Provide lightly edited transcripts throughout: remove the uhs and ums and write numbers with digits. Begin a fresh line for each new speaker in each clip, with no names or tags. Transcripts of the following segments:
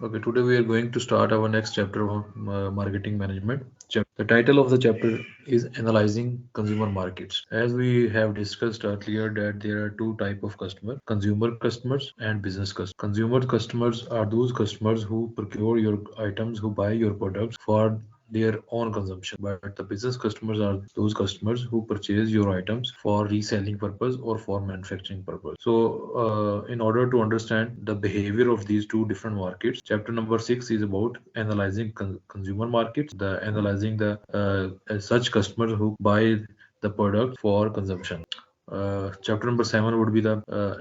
Okay, today we are going to start our next chapter of marketing management. The title of the chapter is Analyzing Consumer Markets. As we have discussed earlier that there are two type of customer, consumer customers and business customers. Consumer customers are those customers who procure your items, who buy your products for their own consumption, but the business customers are those customers who purchase your items for reselling purpose or for manufacturing purpose. So in order to understand the behavior of these two different markets, chapter number 6 is about analyzing consumer markets, the analyzing the such customers who buy the product for consumption. Chapter number 7 would be the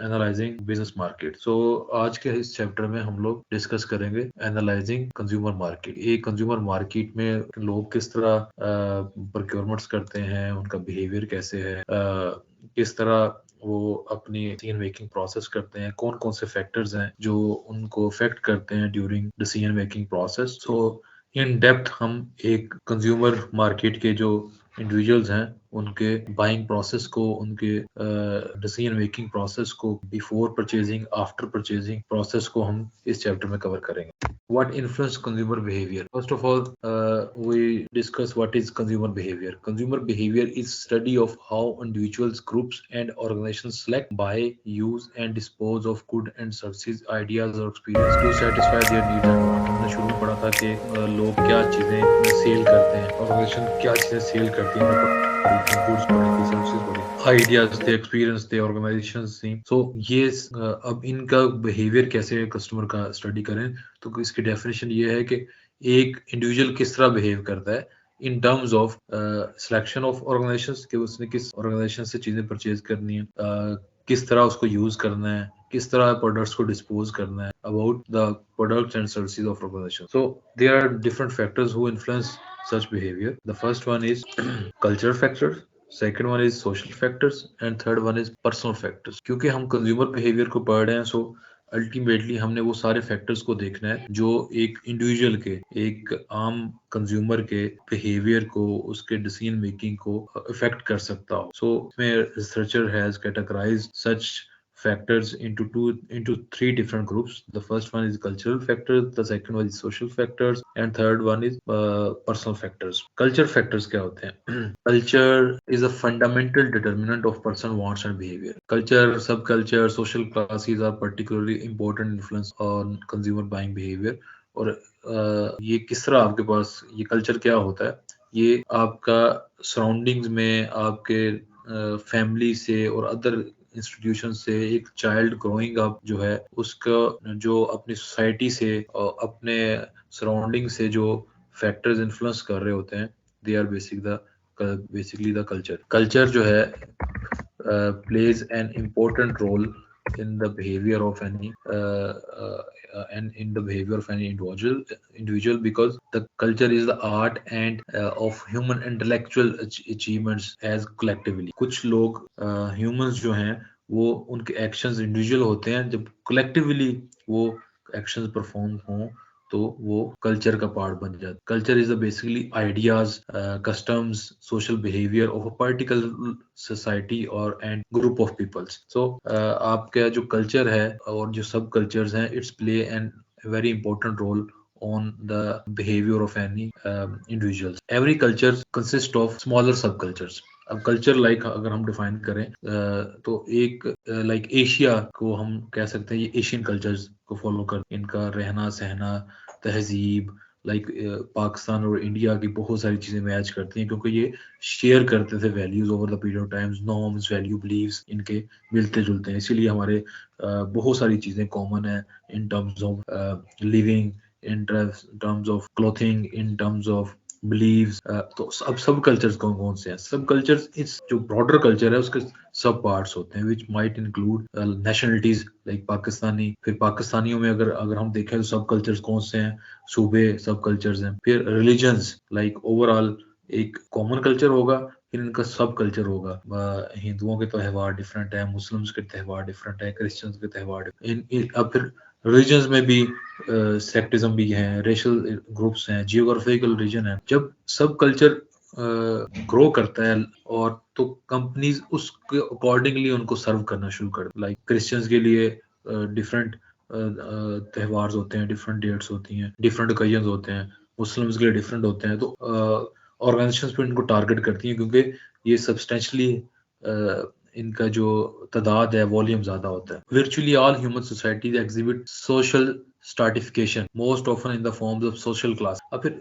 analysing business market. So आज के इस chapter में हम लोग discuss करेंगे analysing consumer market. ये consumer market में लोग किस तरह प्रोक्योरमेंट्स करते हैं, उनका बिहेवियर कैसे है, किस तरह वो अपनी डिसीजन मेकिंग प्रोसेस करते हैं, कौन कौन से फैक्टर्स हैं जो उनको अफेक्ट करते हैं during decision making process. So in depth हम एक कंज्यूमर मार्केट के जो इंडिविजुअल्स हैं उनके बाइंग प्रोसेस को, उनके डिसीजन मेकिंग प्रोसेस को, before purchasing, after purchasing process को हम इस चैप्टर में कवर करेंगे. What influence consumer behavior? First of all, we discuss what is consumer behavior. Consumer behavior is study of how individuals, groups, and organizations select, buy, use, and dispose of goods and services, ideas or experience to satisfy their needs and wants. हमने शुरू में पढ़ा था कि लोग क्या चीजें cell करते हैं, ऑर्गेनाइजेशन क्या चीजें सेल करती हैं, गुड्स पढ़ी थी, सर्विसेज पढ़ी, आइडियाज थे, एक्सपीरियंस थे, ऑर्गेनाइजेशंस थी. सो ये अब इनका बिहेवियर कैसे कस्टमर का स्टडी करें, तो इसकी डेफिनेशन ये है कि एक इंडिविजुअल किस तरह बिहेव करता है इन terms of selection of organisations, कि उसने किस ऑर्गेनाइजेशन से चीजें परचेज करनी है, किस तरह उसको यूज करना है, किस तरह प्रोडक्ट्स को डिस्पोज करना है, about the products and services of organisation. So there are different factors who influence such behavior. The first one is cultural factors, second one is social factors, and third one is personal factors. क्योंकि हम consumer behavior को पढ़ रहे हैं, so ultimately हमने वो सारे factors को देखना है जो एक इंडिविजुअल के, एक आम कंज्यूमर के बिहेवियर को, उसके डिसीजन मेकिंग को अफेक्ट कर सकता हो. सो इसमें researcher has categorised such factors into three different groups. The first one is cultural factors, the second one is social factors, and third one is personal factors. Culture factors क्या होते हैं? Culture is a fundamental determinant of person wants and behavior. Culture, subculture, social classes are particularly important influence on consumer buying behavior. और ये किस तरह आपके पास ये culture क्या होता है, ये आपका सराउंडिंग्स में, आपके फैमिली से और अदर इंस्टीट्यूशन से एक चाइल्ड ग्रोइंग अप जो है, उसका जो अपनी सोसाइटी से और अपने सराउंडिंग से जो फैक्टर्स इन्फ्लुएंस कर रहे होते हैं, they are basically the culture. Culture जो है plays an important role in the behavior of any individual because the culture is the art and of human intellectual achievements as collectively. कुछ लोग humans जो हैं वो उनके actions individual होते हैं, जब collectively वो actions perform हों तो वो कल्चर का पार्ट बन जाता है. Culture is the basically ideas, customs, social behaviour of a particular society और and group of peoples. So आपका जो कल्चर है और जो सब कल्चर्स हैं, it's play an very important role on the behavior of any individuals. Every culture consists of smaller subcultures. अब culture like अगर हम डिफाइन करें तो एक लाइक एशिया को हम कह सकते हैं, ये एशियन कल्चर्स को फॉलो कर, इनका रहना सहना, तहजीब, लाइक पाकिस्तान और इंडिया की बहुत सारी चीजें मैच करती हैं क्योंकि ये शेयर करते थे values over the period of times, norms, value, believes इनके मिलते जुलते हैं, इसीलिए हमारे बहुत सारी चीजें कॉमन है इन terms of living, in terms of clothing, in terms of beliefs. तो अब सब कल्चर्स कौन से हैं? सब कल्चर्स इस जो ब्रॉडर कल्चर है उसके सब पार्ट्स होते हैं which might include nationalities like Pakistani. फिर पाकिस्तानियों में अगर हम देखें तो सब कल्चर्स कौन से हैं? सूबे सब कल्चर्स हैं. फिर रिलीजन्स, लाइक ओवरऑल एक कॉमन कल्चर होगा, फिर इनका सब कल्चर होगा. हिंदुओं के त्यौहार डिफरेंट है, मुस्लिम्स के त्यौहार डिफरेंट है, क्रिश्चियंस के त्यौहार. अब फिर रिलीजन्स में भी सेक्टिज्म भी है, रेशियल ग्रुप्स हैं, जियोग्राफिकल रीजन है. जब सब कल्चर ग्रो करता है और तो कंपनीज उसके अकॉर्डिंगली उनको सर्व करना शुरू कर, लाइक क्रिश्चियंस के लिए डिफरेंट त्यौहार होते हैं, डिफरेंट डेट्स होती हैं, डिफरेंट ओकेजन होते हैं, मुस्लिम्स के लिए डिफरेंट होते हैं, तो ऑर्गेनाइजेशंस पे इनको टारगेट करती हैं क्योंकि ये सब्सटेंशली इनका जो तादाद है वॉल्यूम ज्यादा होता है। Virtually all human societies exhibit social stratification, most often in the forms of social class। अब फिर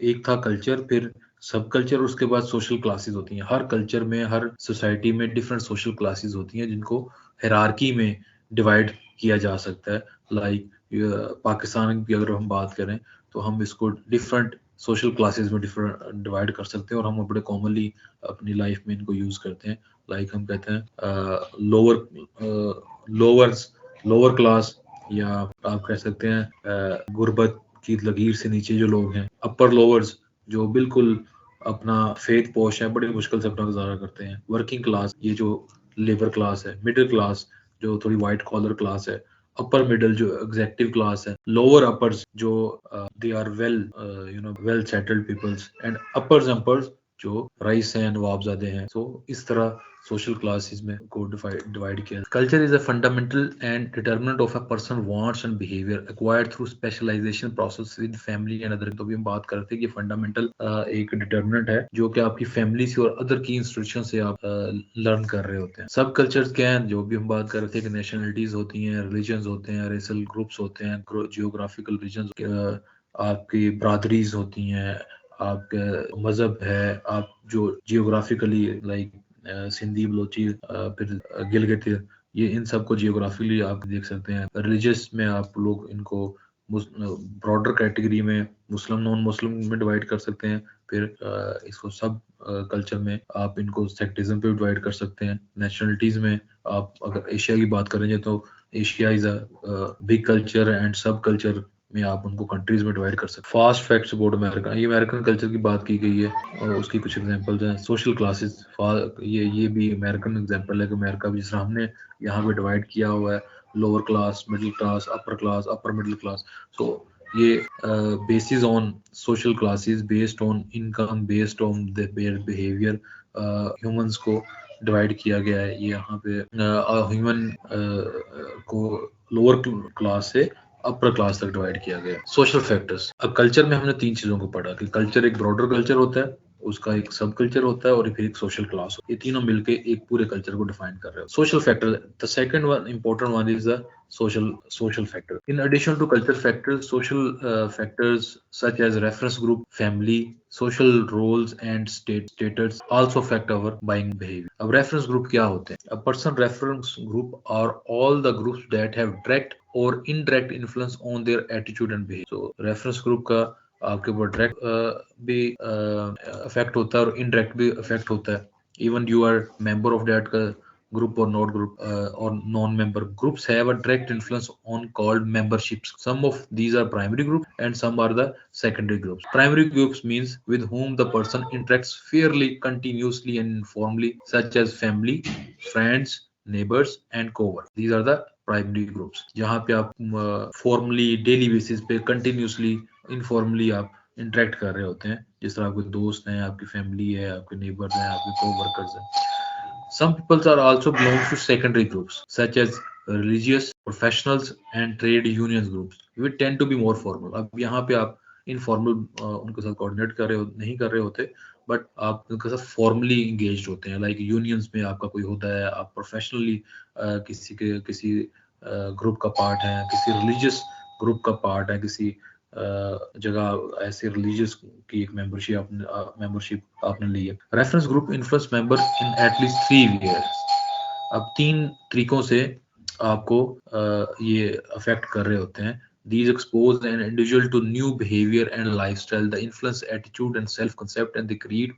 एक था कल्चर, फिर सब कल्चर, उसके बाद सोशल क्लासेस होती हैं। हर कल्चर में, हर सोसाइटी में डिफरेंट सोशल क्लासेस होती हैं जिनको हायरार्की में डिवाइड किया जा सकता है। लाइक पाकिस्तान की अगर हम बात करें तो हम इसको डिफरेंट सोशल क्लासेस में डिफरेंट डिवाइड कर सकते हैं और हम बड़े कॉमनली अपनी लाइफ में इनको यूज करते हैं। लाइक हम कहते हैं लोअर क्लास, या आप कह सकते हैं गुर्बत की लकीर से नीचे जो लोग हैं। अपर लोअर्स जो बिल्कुल अपना फेथ पोश है, बड़ी मुश्किल से अपना गुजारा करते हैं। वर्किंग क्लास, ये जो लेबर क्लास है। मिडिल क्लास जो थोड़ी वाइट कॉलर क्लास है। अपर मिडिल जो एग्जेक्टिव क्लास है। लोअर अपर्स जो they are well settled peoples, and uppers जो रईस हैं, नवाबजादे हैं। तो इस तरह सोशल क्लासेस में को डिवाइड किया। Culture is a fundamental and determinant of a person wants and behaviour acquired through specialisation process with family and other. तो भी हम बात करते हैं कि फंडामेंटल एक डिटरमिनेंट है जो कि आपकी फैमिली से और अदर की इंस्टीट्यूशन से आप लर्न कर रहे होते हैं। सब कल्चर्स क्या हैं, जो भी हम बात कर रहे थे कि नेशनलिटीज होती हैं, रिलीजन्स होते हैं, रेसल ग्रुप्स होते हैं, जियोग्राफिकल रीजन, आपकी ब्रादरीज होती हैं, आपका मजहब है, आप जो जियोग्राफिकली लाइक सिंधी, बलोची, फिर गिलगित, ये इन सबको जियोग्राफिकली आप देख सकते हैं। रिलीजियस में आप लोग इनको ब्रॉडर कैटेगरी में मुस्लिम, नॉन मुस्लिम में डिवाइड कर सकते हैं। फिर इसको सब कल्चर में आप इनको सेक्टिज्म पे डिवाइड कर सकते हैं। नेशनलिटीज में आप अगर एशिया की बात करेंगे तो Asia is a big culture, and सब कल्चर में आप उनको कंट्रीज में डिवाइड कर सकते हैं। फास्ट फैक्ट्स अबाउट अमेरिका, ये अमेरिकन कल्चर की बात की गई है और उसकी कुछ एग्जांपल्स हैं। सोशल क्लासेस, ये भी अमेरिकन एग्जांपल है कि अमेरिका भी जिस तरह हमने यहाँ पे डिवाइड किया हुआ है, lower class, middle class, upper middle class. So ये basis on social classes, based on income, based on their behaviour, humans को डिवाइड किया गया है। ये यहाँ पे ह्यूमन को लोअर क्लास से अपर क्लास तक डिवाइड किया गया। सोशल फैक्टर्स, अब कल्चर में हमने 3 चीजों को पढ़ा कि कल्चर एक ब्रॉडर कल्चर होता है, उसका एक सब कल्चर होता है और फिर एक सोशल क्लास। ये तीनों मिलके एक पूरे कल्चर को डिफाइन कर रहे हो। Social factor, the second one important one is the social factor. In addition to culture factors, social factors such as reference group, family, social roles and status also affect our buying behavior. अब reference group क्या होते हैं? A person reference group are all the groups that have direct or indirect influence on their attitude and behavior. So reference group का आपके ऊपर direct भी affect होता है और इनडायरेक्ट भी अफेक्ट होता है। Even you are member of that group or not group, or non-member groups have a direct influence on called memberships. Some of these are primary groups and some are the secondary groups. Primary groups means with whom the person interacts fairly, continuously and informally, such as family, friends, neighbors and co-workers. These are the primary groups, जहाँ पे आप formally daily basis पे continuously informally आप interact कर रहे होते हैं। जिस तरह आपके दोस्त हैं, आपकी फैमिली है, आपके नेबर्स हैं, आपके को-वर्कर्स हैं। Some people are also belong to secondary groups such as religious, professionals and trade unions groups. We tend to be more formal. अब यहाँ पे आप इनफॉर्मल उनके साथ कोऑर्डिनेट कर रहे हो नहीं कर रहे होते, बट आप उनके साथ फॉर्मली इंगेज होते हैं। लाइक यूनियंस में आपका कोई होता है, आप प्रोफेशनली किसी ग्रुप का पार्ट है, किसी रिलीजियस ग्रुप का पार्ट है, किसी जगह ऐसे रिलीजियस की एक मेंबरशिप आपने ली है। Reference group influence member in at least 3 ways. अब 3 तरीकों से आपको ये अफेक्ट कर रहे होते हैं। These expose an individual to new behavior and lifestyle, the influence attitude and self-concept, and they create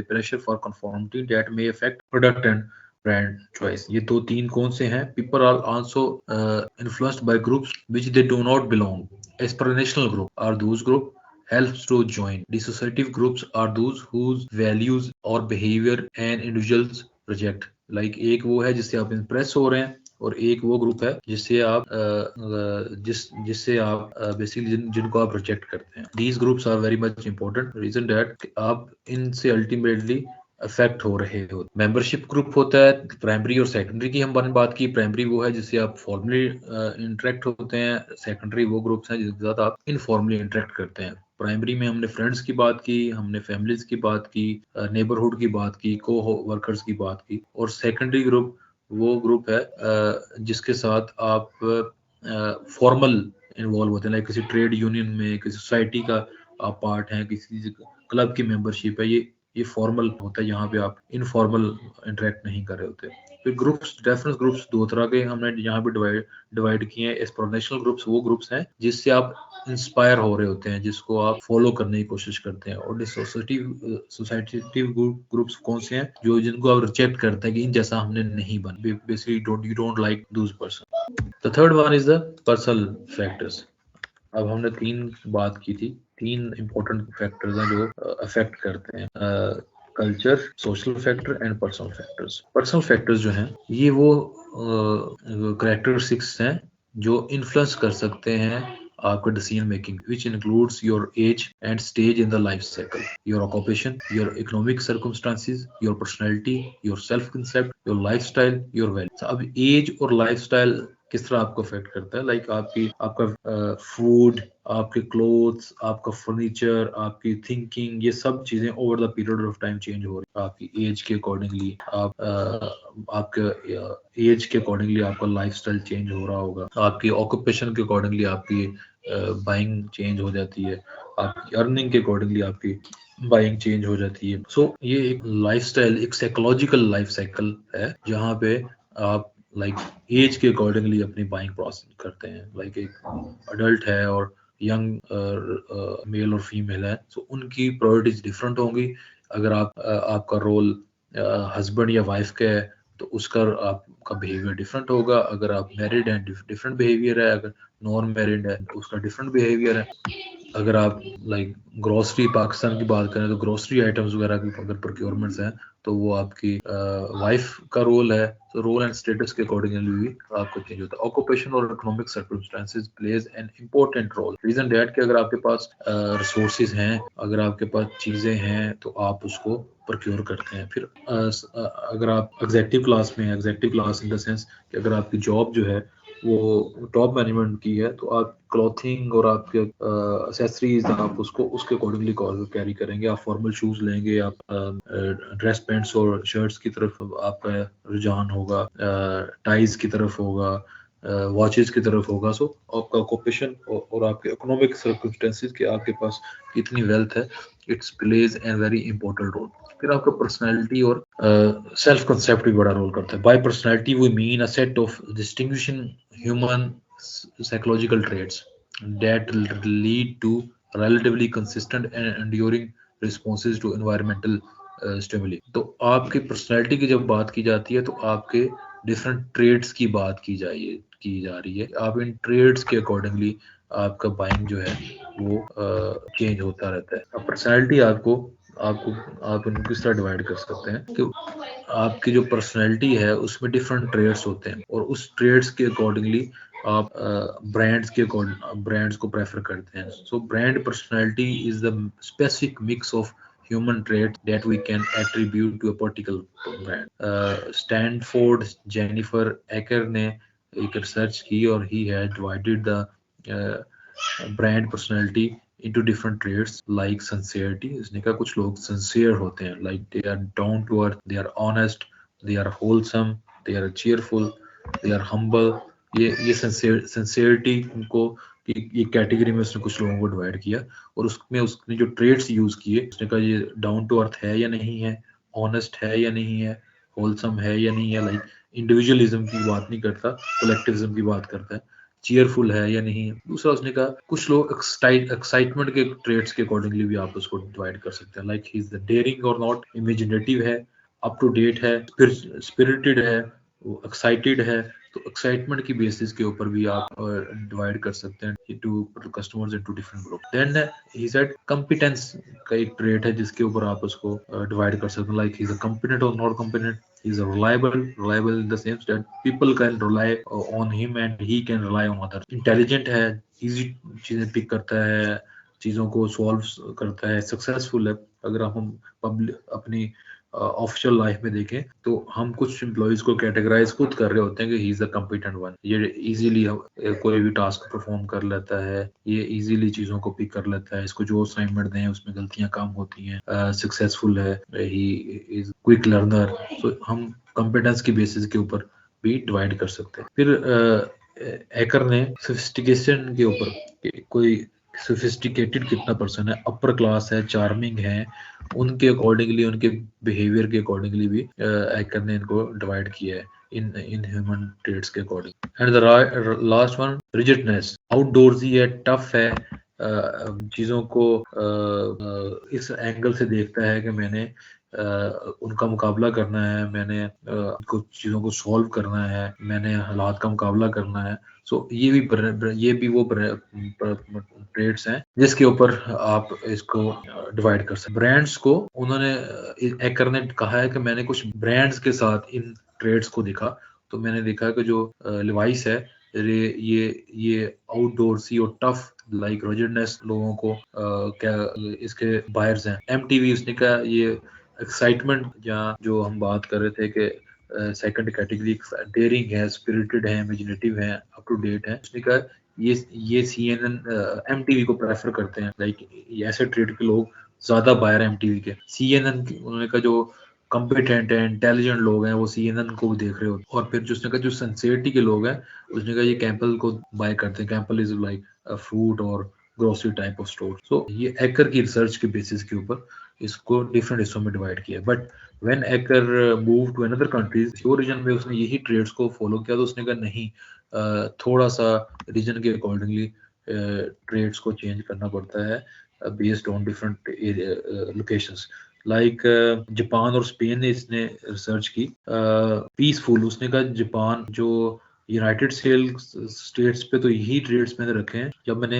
pressure for conformity that may affect product and brand choice. ये 3 कौन से हैं? People are also influenced by groups which they do not belong. Aspirational group are those group helps to join. Dissociative groups are those whose values or behavior and individuals reject. Like एक वो है जिससे आप impress हो रहे हैं और एक वो ग्रुप है जिससे आप जिससे आप बेसिकली जिनको आप रिजेक्ट करते हैं। These groups are very much important. Reason that आप इनसे अल्टीमेटली अफेक्ट हो रहे हो। मेंबरशिप ग्रुप होता है प्राइमरी और सेकेंडरी की, हम बात की। प्राइमरी वो है जिससे आप फॉर्मली इंटरेक्ट होते हैं, सेकेंडरी वो ग्रुप्स हैं जिनके साथ आप इनफॉर्मली इंटरेक्ट करते हैं। प्राइमरी में हमने फ्रेंड्स की बात की, हमने फैमिलीज की बात की, नेबरहुड की बात की, को वर्कर्स की बात की। और सेकेंडरी ग्रुप वो ग्रुप है जिसके साथ आप फॉर्मल इन्वॉल्व होते हैं, लाइक किसी ट्रेड यूनियन में, किसी सोसाइटी का आप पार्ट हैं, किसी क्लब की मेंबरशिप है। ये फॉर्मल होता है, यहाँ पे आप इनफॉर्मल इंटरेक्ट नहीं कर रहे होते। फिर ग्रुप्स, रेफरेंस ग्रुप्स दो तरह के हमने यहाँ पे डिवाइड किए हैं। एस्पिरेशनल ग्रुप्स वो ग्रुप्स हैं जिससे आप इंस्पायर हो रहे होते हैं, जिसको आप फॉलो करने की कोशिश करते हैं। और सोसाइटिव ग्रुप्स कौन से हैं? जो जिनको आप रिजेक्ट करते हैं कि इन जैसा हमने नहीं बन, basically you don't like those person. The third one is the personal factors. अब हमने तीन बात की थी, तीन इंपॉर्टेंट फैक्टर्स हैं जो अफेक्ट करते हैं, culture, social factor and personal factors. Personal factors जो हैं ये वो कैरेक्टरिस्टिक्स हैं जो इन्फ्लुएंस कर सकते हैं आपका decision making, which includes your age and stage in the life cycle, your occupation, your economic circumstances, your personality, your self concept, your lifestyle, your value. अब एज और लाइफस्टाइल किस तरह आपको अफेक्ट करता है? लाइक आपका फूड, आपके clothes, आपका फर्नीचर, आपकी थिंकिंग, ये सब चीजें over the period of time change हो रही है। आपकी एज के अकॉर्डिंगली आपके एज के अकॉर्डिंगली आपका लाइफस्टाइल चेंज हो रहा होगा, आपकी ऑक्यूपेशन के अकॉर्डिंगली आपकी बाइंग चेंज हो जाती है, आपकी अर्निंग के अकॉर्डिंगली आपकी बाइंग चेंज हो जाती है। सो ये एक लाइफस्टाइल, एक साइकोलॉजिकल लाइफ साइकिल है जहाँ पे आप लाइक एज के अकॉर्डिंगली अपनी बाइंग प्रोसेस करते हैं। लाइक एक अडल्ट है और यंग मेल और फीमेल है, सो उनकी प्रायोरिटीज डिफरेंट होंगी। अगर आपका रोल हस्बैंड या वाइफ का है तो उसका आपका बिहेवियर डिफरेंट होगा। अगर आप मैरिड हैं डिफरेंट बिहेवियर है, अगर नॉन मैरिड है तो उसका डिफरेंट बिहेवियर है। अगर आप लाइक ग्रोसरी पाकिस्तान की बात करें तो ग्रोसरी आइटम्स वगैरह की अगर प्रोक्योरमेंट्स हैं तो वो आपकी वाइफ का रोल है, तो रोल एंड स्टेटस के अकॉर्डिंगली भी आपको चेंज होता है। ऑक्यूपेशन और economic circumstances plays an important role. Reason that कि अगर आपके पास रिसोर्सेज हैं, अगर आपके पास चीजें हैं तो आप उसको प्रोक्योर करते हैं। फिर अगर आप एग्जेक्टिव क्लास में, executive class in the sense कि अगर आपकी जॉब जो है वो टॉप मैनेजमेंट की है तो आप क्लॉथिंग और आपके एक्सेसरीज आप उसको उसके अकॉर्डिंगली कैरी करेंगे। आप फॉर्मल शूज लेंगे, आप ड्रेस पैंट्स और शर्ट्स की तरफ आपका रुझान होगा, टाइज की तरफ होगा, वॉचेस की तरफ होगा। सो आपका ऑक्यूपेशन और आपके इकोनॉमिक सर्कमस्टेंसेस के आपके पास कितनी वेल्थ है, it's plays an very important role. फिर आपका पर्सनैलिटी और सेल्फ कंसेप्ट भी बड़ा रोल करता है। By personality we mean a set of distinguishing human psychological traits that lead to relatively consistent and enduring responses to environmental stimuli। तो आपकी personality की जब बात की जाती है तो आपके डिफरेंट ट्रेड्स की बात की जा रही है। आप इन ट्रेड्स के अकॉर्डिंगली आपका बाइंग जो है वो चेंज होता रहता है। अब पर्सनैलिटी आपको आपको आप इनको किस तरह डिवाइड कर सकते हैं कि आपकी जो पर्सनैलिटी है उसमें डिफरेंट ट्रेड्स होते हैं और उस ट्रेड्स के अकॉर्डिंगली आप ब्रांड्स को प्रेफर करते हैं। So brand personality is the specific mix of human traits that we can attribute to a particular brand। Stanford Jennifer Aaker ने एक रिसर्च की और he had divided the brand personality into different traits like sincerity। इसने कहा कुछ लोग sincere होते हैं, like they are down to earth, they are honest, they are wholesome, they are cheerful, they are humble। ये sincerity को ये category में उसने कुछ लोगों को डिवाइड किया और उसमें उसने जो ट्रेड्स यूज किए उसने कहा ये डाउन टू अर्थ है या नहीं है, ऑनेस्ट है या नहीं है, होलसम है या नहीं है। लाइक इंडिविजुअलिज्म की बात नहीं करता, कलेक्टिविज्म की बात करता है। चीयरफुल है या नहीं है। दूसरा उसने कहा कुछ लोग एक्साइटमेंट के ट्रेड्स के अकॉर्डिंगली भी आप उसको डिवाइड कर सकते हैं। Like he is the daring और नॉट, इमेजिनेटिव है, अप टू डेट है, स्पिरिटेड है, एक्साइटेड है। तो एक्साइटमेंट की बेसिस के ऊपर भी आप डिवाइड कर सकते हैं to customers into different group. Then he said competence का एक ट्रेट है जिसके ऊपर आप उसको डिवाइड कर सकते हैं। Like he is a competent और not competent. He is reliable in the sense that people can rely on him and he can rely on others। Intelligent है, easy चीजें पिक करता है, चीजों को सॉल्व करता है, सक्सेसफुल है। अगर हम अपनी ऑफिशियल लाइफ में देखें तो हम कुछ एम्प्लॉयज को कैटेगराइज खुद कर रहे होते हैं कि ही इज द कॉम्पिटेंट वन, ये इजीली कोई भी टास्क परफॉर्म कर लेता है, ये इजीली चीजों को पिक कर लेता है, इसको जो असाइनमेंट दें उसमें गलतियां कम होती हैं, सक्सेसफुल है, ही इज क्विक लर्नर। तो हम कॉम्पिटेंस की बेसिस के ऊपर भी डिवाइड कर सकते हैं। फिर हैकर ने सोफिस्टिकेशन के ऊपर कोई सोफिस्टिकेटेड कितना पर्सन है, अपर क्लास है, चार्मिंग है, उनके अकॉर्डिंगली, उनके बिहेवियर के अकॉर्डिंगली भी हैकर ने इनको डिवाइड किया है इन ह्यूमन ट्रेड्स के according. And the last one, ruggedness, outdoors ही है, टफ है, चीजों को इस एंगल से देखता है कि मैंने उनका मुकाबला करना है, मैंने कुछ चीज़ों को सॉल्व करना है, मैंने हालात का मुकाबला करना है। सो ये भी वो ट्रेड्स हैं जिसके ऊपर आप इसको डिवाइड कर सकते। ब्रांड्स को उन्होंने हैकर ने कहा है कि मैंने कुछ ब्रांड्स के साथ इन ट्रेड्स को देखा, तो मैंने देखा कि जो लिवाइस है, ये आउटडोर्सी और टफ लाइक रिजिडनेस लोगों को क्या इसके बायर्स हैं। एमटीवी उसने कहा ये एक्साइटमेंट, या जो हम बात कर रहे थे कि सेकंड कैटेगरी डेयरिंग है, स्पिरिटेड है, इमेजिनेटिव है, अप टू डेट है, उसने कहा ये CNN एमटीवी को प्रेफर करते हैं। लाइक ऐसे ट्रेड के लोग ज्यादा बायर है एमटीवी के। CNN उन्होंने कहा जो कॉम्पिटेंट है, इंटेलिजेंट लोग हैं, वो CNN को भी देख रहे होते। और फिर जो उसने कहा जो सिंसियरिटी के लोग हैं, उसने कहा ये कैंपल को बाय करते हैं। कैंपल इज लाइक फ्रूट और ग्रोसरी टाइप ऑफ स्टोर। सो ये हैकर की रिसर्च के बेसिस के ऊपर इसको डिफरेंट हिस्सों में डिवाइड किया। But when Aaker move to another countries, जो रीजन में उसने यही ट्रेड्स को फॉलो किया, तो उसने कहा नहीं, थोड़ा सा रीजन के अकॉर्डिंगली ट्रेड्स को चेंज करना पड़ता है based on different locations. Like Japan और स्पेन ने इसने रिसर्च की। पीसफुल, उसने कहा जापान जो यूनाइटेड स्टेट्स पे तो यही ट्रेड्स मैंने रखे हैं। जब मैंने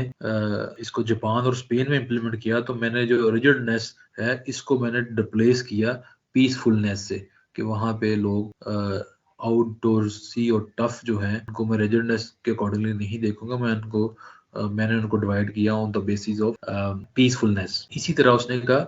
इसको जापान और स्पेन में इम्प्लीमेंट किया तो मैंने जो रिजिडनेस है इसको मैंने रिप्लेस किया पीसफुलनेस से, कि वहाँ पे लोग आउटडोर्सी और टफ जो है उनको मैं रिजिडनेस के अकॉर्डिंगली नहीं देखूंगा, मैंने उनको डिवाइड किया on the basis of peacefulness. इसी तरह उसने कहा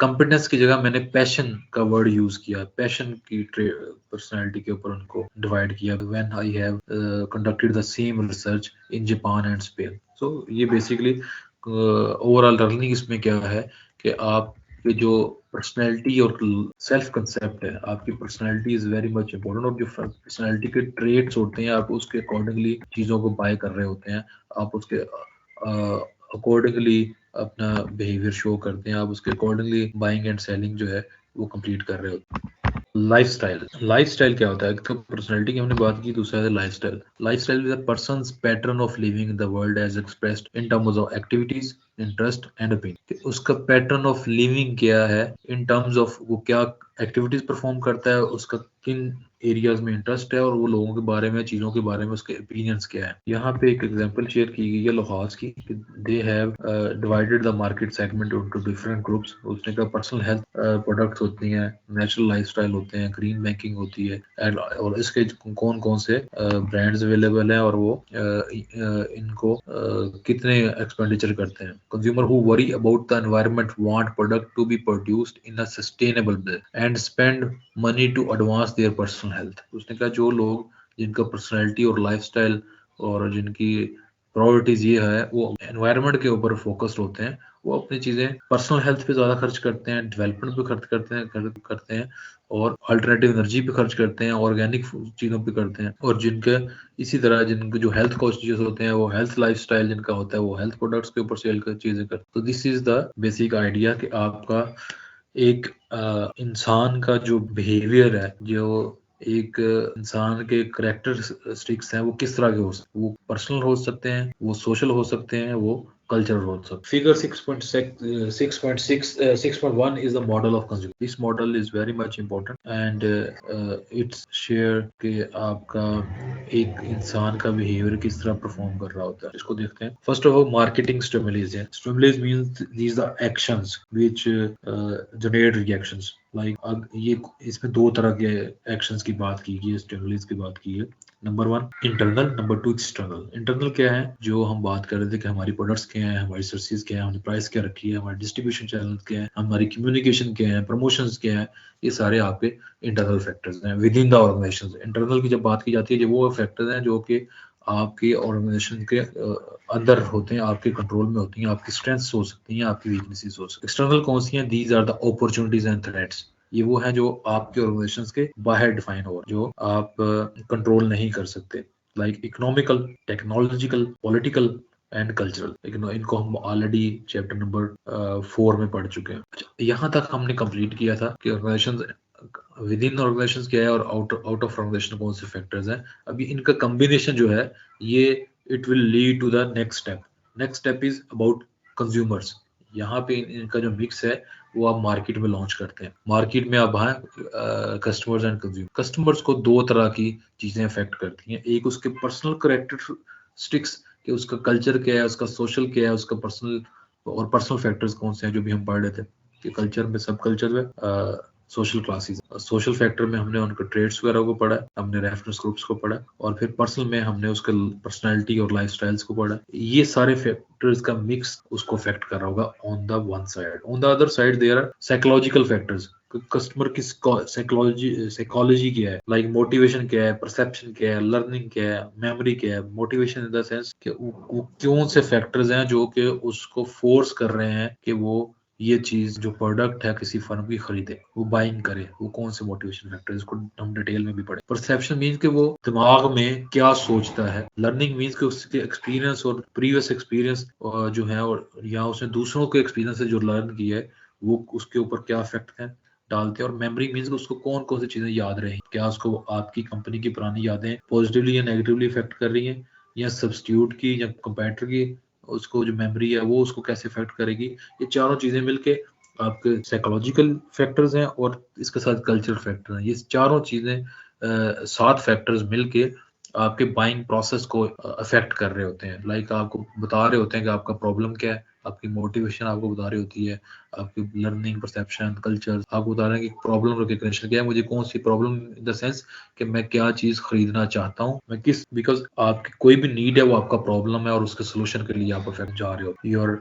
कॉम्पिटेंस की जगह मैंने पैशन का वर्ड यूज किया, पैशन की पर्सनालिटी के ऊपर उनको डिवाइड किया। When I have conducted the same research in Japan and Spain. So ये बेसिकली ओवरऑल लर्निंग इसमें क्या है कि आप कि जो पर्सनैलिटी और सेल्फ कंसेप्ट है, आपकी personality is very much important, और जो पर्सनैलिटी के ट्रेट्स होते हैं आप उसके अकॉर्डिंगली चीज़ों को बाय कर रहे होते हैं, आप उसके अकॉर्डिंगली अपना बिहेवियर शो करते हैं, आप उसके अकॉर्डिंगली बाइंग एंड सेलिंग जो है वो कंप्लीट कर रहे होते हैं। लाइफस्टाइल क्या होता है? तो पर्सनैलिटी की हमने बात की, दूसरा है lifestyle is a person's pattern of living in the world as expressed in terms of activities, interest and opinion. उसका पैटर्न ऑफ लिविंग क्या है इन टर्म्स ऑफ वो क्या एक्टिविटीज परफॉर्म करता है, उसका किन एरियाज में इंटरेस्ट है, और वो लोगों के बारे में, चीजों के बारे में उसके ओपिनियंस क्या है। यहाँ पे एक एग्जांपल शेयर की गई है लोहास की। They have divided the market segment into different groups. उसने कहा पर्सनल हेल्थ प्रोडक्ट्स होती हैं, नेचुरल लाइफस्टाइल होते हैं, ग्रीन बैंकिंग होती है, और इसके कौन कौन से ब्रांड्स अवेलेबल हैं और वो इनको कितने एक्सपेंडिचर करते हैं। Consumer who worry about the environment want product to be produced in a sustainable way and spend money to advance their personal health. उसने कहा जो लोग जिनका पर्सनैलिटी और लाइफस्टाइल और जिनकी प्रायोरिटीज ये है वो एनवायरनमेंट के ऊपर फोकस्ड होते हैं, वो अपनी चीजें पर्सनल हेल्थ पे ज्यादा खर्च करते हैं, डेवलपमेंट पे खर्च करते हैं और अल्टरनेटिव एनर्जी पे खर्च करते हैं, ऑर्गेनिक चीजों पे करते हैं। और जिनके इसी तरह जिनके जो हेल्थ कॉन्शियस होते हैं, वो हेल्थ लाइफस्टाइल जिनका होता है वो हेल्थ प्रोडक्ट्स के ऊपर सेल कर चीजें करते हैं। तो this is the basic idea कि आपका एक इंसान का जो बिहेवियर है, जो एक इंसान के करेक्टरिस्टिक्स हैं, वो किस तरह के हो सकते हैं। वो पर्सनल हो सकते हैं, वो सोशल हो सकते हैं, वो कल्चरल हो सकते हैं। Figure 6.1 is the model of consumer. This model is very much important and it's share कि आपका एक इंसान का बिहेवियर किस तरह परफॉर्म कर रहा होता है। इसको देखते हैं। First of all marketing stimulus है। Stimulus means these are actions which generate reactions. Like अब ये इसमें दो तरह के एक्शंस की बात की गई है, स्टिमुलस की बात की है। Number 1 internal, number 2 external. Internal क्या है, जो हम बात कर रहे थे कि हमारी प्रोडक्ट्स क्या हैं, हमारी सर्विसेज क्या है, हमने प्राइस क्या रखी है, हमारी डिस्ट्रीब्यूशन चैनल क्या है, हमारी कम्युनिकेशन क्या है, प्रमोशंस क्या है, ये सारे आपके इंटरनल फैक्टर्स हैं within the organisation. Internal की जब बात की जाती है, जो वो फैक्टर्स हैं जो कि आपके ऑर्गेनाइजेशन के अंदर होते हैं, आपके कंट्रोल में होती हैं, आपकी स्ट्रेंथ्स हो सकती हैं, आपकी वीकनेसेस हो सकती हैं। एक्सटर्नल कौन सी हैं? These are the opportunities and threats. ये वो है जो आपके ऑर्गेनाइजेशंस के बाहर डिफाइन हो, जो आप कंट्रोल नहीं कर सकते, like economical, technological, political and cultural. लेकिन इनको हम ऑलरेडी चैप्टर नंबर 4 में पढ़ चुके हैं। अच्छा, यहाँ तक हमने कंप्लीट किया था कि ऑर्गेनाइजेशंस विद इन ऑर्गेनाइजेशंस क्या है और आउट ऑफ ऑर्गेनाइजेशन कौन से फैक्टर्स हैं। अभी इनका कॉम्बिनेशन जो है ये it will lead to the next step. Next step is about consumers. यहाँ पे इनका जो मिक्स है वो आप मार्केट में लॉन्च करते हैं। मार्केट में आप कस्टमर्स एंड कंज्यूमर। कस्टमर्स को दो तरह की चीजें अफेक्ट करती हैं। एक उसके पर्सनल कैरेक्टरिस्टिक्स कि उसका कल्चर क्या है, उसका सोशल क्या है, उसका पर्सनल, और पर्सनल फैक्टर्स कौन से हैं जो भी हम पढ़ रहे थे कि कल्चर में, सब कल्चर में, सोशल क्लासेस। सोशल फैक्टर में हमने उनके ट्रेड्स वगैरह को पढ़ा, हमने रेफरेंस ग्रुप्स को पढ़ा, और फिर पर्सनल में हमने उसके पर्सनालिटी और लाइफस्टाइल्स को पढ़ा। ये सारे फैक्टर्स का मिक्स उसको अफेक्ट कर रहा होगा on the one side. On the other side there are psychological factors. Customer की साइकोलॉजी क्या है, लाइक मोटिवेशन क्या है, परसेप्शन क्या है, लर्निंग क्या है, मेमोरी क्या है। मोटिवेशन इन द सेंस कि वो कौन से फैक्टर्स हैं जो कि उसको फोर्स कर रहे हैं कि वो ये चीज जो प्रोडक्ट है किसी फर्म की खरीदे, वो बाइंग करे। वो कौन से मोटिवेशन फैक्टर, इसको हम डिटेल में भी पढ़े। परसेप्शन मीन्स कि वो दिमाग में क्या सोचता है। लर्निंग मीन्स कि उसके एक्सपीरियंस और प्रीवियस एक्सपीरियंस जो है, और या उसने दूसरों के एक्सपीरियंस से जो लर्न किया है वो उसके ऊपर क्या इफेक्ट है डालते हैं। और मेमोरी मीन्स कि उसको कौन कौन सी चीजें याद रही, क्या उसको आपकी कंपनी की पुरानी यादें पॉजिटिवली या नेगेटिवली इफेक्ट कर रही हैं, या सब्स्टिट्यूट की या कंपेटिटर की उसको जो मेमोरी है वो उसको कैसे इफेक्ट करेगी। ये चारों चीजें मिलके आपके साइकोलॉजिकल फैक्टर्स हैं और इसके साथ कल्चरल फैक्टर हैं। ये चारों चीजें 7 फैक्टर्स मिलके आपके बाइंग प्रोसेस को अफेक्ट कर रहे होते हैं। लाइक आपको बता रहे होते हैं कि आपका प्रॉब्लम क्या है, आपकी मोटिवेशन आपको बता रही होती है, आपकी लर्निंग, परसेप्शन, कल्चर आपको बता रहे हैं कि प्रॉब्लम रिकग्निशन क्या है, मुझे कौन सी प्रॉब्लम इन द सेंस कि मैं क्या चीज खरीदना चाहता हूँ, मैं किस, बिकॉज आपकी कोई भी नीड है वो आपका प्रॉब्लम है और उसके सोल्यूशन के लिए आप अफेक्ट जा रहे हो। Your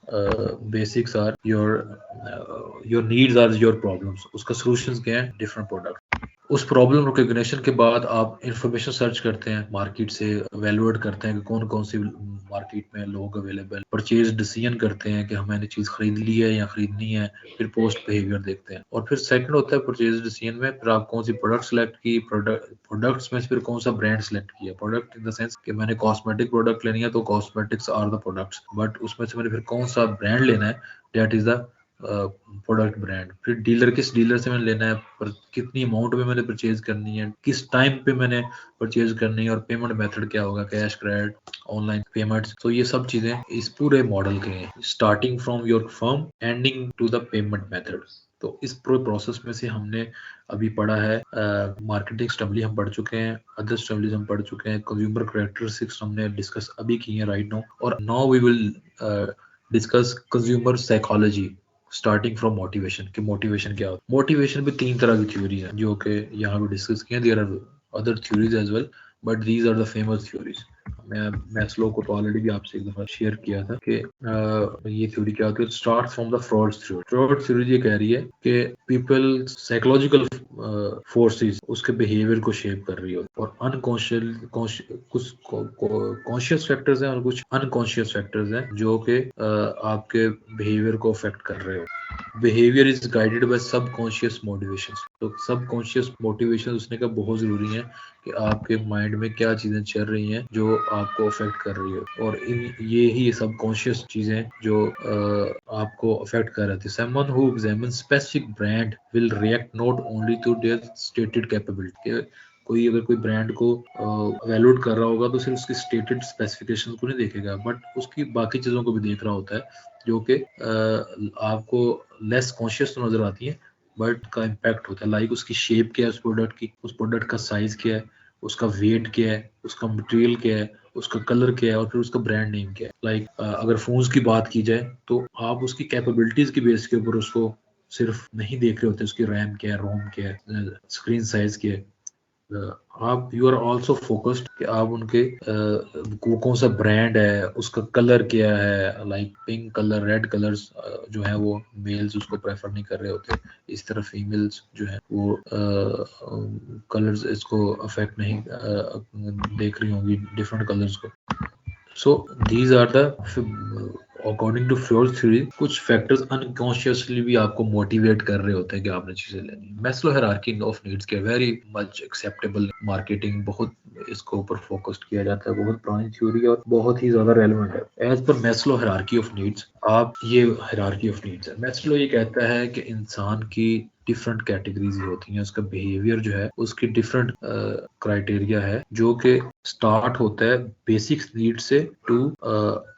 basics are your needs are your problems, उसका सोल्यूशन क्या है, डिफरेंट प्रोडक्ट। उस प्रॉब्लम रिकग्निशन के बाद आप इंफॉर्मेशन सर्च करते हैं, मार्केट से वैल्यूएट करते हैं कि कौन कौन सी मार्केट में लोग अवेलेबल, परचेज डिसीजन करते हैं कि मैंने चीज खरीद ली है या खरीदनी है, फिर पोस्ट बिहेवियर देखते हैं। और फिर सेकंड होता है परचेज डिसीजन में फिर आप कौन सी प्रोडक्ट सेलेक्ट की, प्रोडक्ट्स में फिर कौन सा ब्रांड सेलेक्ट किया। प्रोडक्ट इन द सेंस कि मैंने कॉस्मेटिक प्रोडक्ट लेनी है तो cosmetics are the products, but उसमें से मैंने फिर कौन सा ब्रांड लेना है, that is the product brand. फिर डीलर, किस डीलर से मैंने लेना है, पर कितनी अमाउंट में मैंने परचेज करनी है, किस टाइम पे मैंने परचेज करनी है, और पेमेंट मेथड क्या होगा, कैश, क्रेडिट, ऑनलाइन पेमेंट्स। तो ये सब चीजें इस पूरे मॉडल के हैं, starting from your firm ending to the payment method. तो इस पूरे प्रोसेस में से हमने अभी पढ़ा है मार्केटिंग स्टडी हम पढ़ चुके हैं, अदर स्टडीज हम पढ़ चुके हैं, कंज्यूमर कैरेक्टरिस्टिक्स हमने डिस्कस अभी की है राइट नाउ, और now we will discuss consumer psychology starting from motivation. कि मोटिवेशन क्या होता है। मोटिवेशन भी 3 तरह की थ्योरी है जो कि यहाँ पे डिस्कस किए। There are other theories as well, but these are the famous theories. मैं मैस्लो को तो ऑलरेडी भी आपसे एक दफा शेयर किया था कि ये थ्योरी क्या होती है। Start from the fraud theory. Fraud theory ये कह रही है कि पीपल साइकोलॉजिकल फोर्सेस उसके बिहेवियर को शेप कर रही है, और अनकॉन्शियस कुछ कॉन्शियस फैक्टर्स हैं और कुछ अनकॉन्शियस फैक्टर्स हैं जो कि आपके बिहेवियर को अफेक्ट कर रहे हो। Behaviour is guided by subconscious motivation. तो सबकॉन्शियस मोटिवेशन उसने का बहुत जरूरी है कि आपके माइंड में क्या चीजें चल रही हैं जो आपको अफेक्ट कर रही है, और ये ही सबकॉन्शियस चीजें जो आपको अफेक्ट कर रही थी। Someone who examines specific brand will react not only to their stated capability. कोई अगर कोई ब्रांड को वैल्यूड कर रहा होगा तो सिर्फ उसकी स्टेटेड स्पेसिफिकेशन को नहीं देखेगा, बट उसकी बाकी चीजों को भी देख रहा होता है जो कि आपको लेस कॉन्शियस तो नजर आती है बट का इम्पैक्ट होता है। लाइक उसकी शेप क्या है, उस प्रोडक्ट की, उस प्रोडक्ट का साइज क्या है, उसका वेट क्या है, उसका मटेरियल क्या है, उसका कलर क्या है, और फिर उसका ब्रांड नेम क्या है। लाइक अगर फोन्स की बात की जाए तो आप उसकी कैपेबिलिटीज की बेस के ऊपर उसको सिर्फ नहीं देख रहे होते, उसकी रैम क्या है, रोम क्या है, स्क्रीन साइज क्या है, आप यू आर ऑल्सो फोकस्ड कि आप उनके कौन सा ब्रांड है, उसका कलर क्या है, like pink colour, red colours जो है वो मेल्स उसको प्रेफर नहीं कर रहे होते, इस तरह फीमेल्स जो है वो कलर्स इसको अफेक्ट नहीं देख रही होंगी, डिफरेंट कलर्स को। So these are the according to Freud's theory, कुछ फैक्टर्स अनकॉन्शियसली भी आपको मोटिवेट कर रहे होते हैं कि आपने चीजें लेनी है। मैस्लो हायरार्की ऑफ नीड्स के वेरी मच एक्सेप्टेबल, मार्केटिंग बहुत इसको ऊपर फोकस्ड किया जाता है, बहुत पुरानी थ्योरी और बहुत ही ज्यादा रेलेवेंट है। As per Maslow hierarchy of needs, आप ये हायरार्की ऑफ नीड्स है, मैस्लो ये कहता है कि इंसान की डिफरेंट कैटेगरीज होती हैं, उसका बिहेवियर जो है उसकी डिफरेंट क्राइटेरिया है, जो कि स्टार्ट होता है बेसिक नीड से टू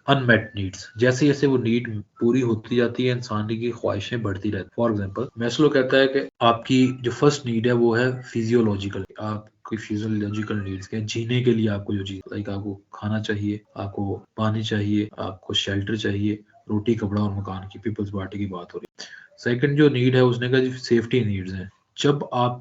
अनमेट नीड्स। जैसे जैसे वो नीड पूरी होती जाती है, इंसान की ख्वाहिशें बढ़ती रहती है। फॉर एग्जांपल मैस्लो कहता है कि आपकी जो फर्स्ट नीड है वो है फिजियोलॉजिकल, आपकी फिजियोलॉजिकल नीड्स के जीने के लिए आपको जो चीज, लाइक आपको खाना चाहिए, आपको पानी चाहिए, आपको शेल्टर चाहिए, रोटी कपड़ा और मकान की पीपल्स पार्टी की बात हो रही है। सेकंड जो नीड है उसने कहा जी सेफ्टी नीड्स हैं। जब आप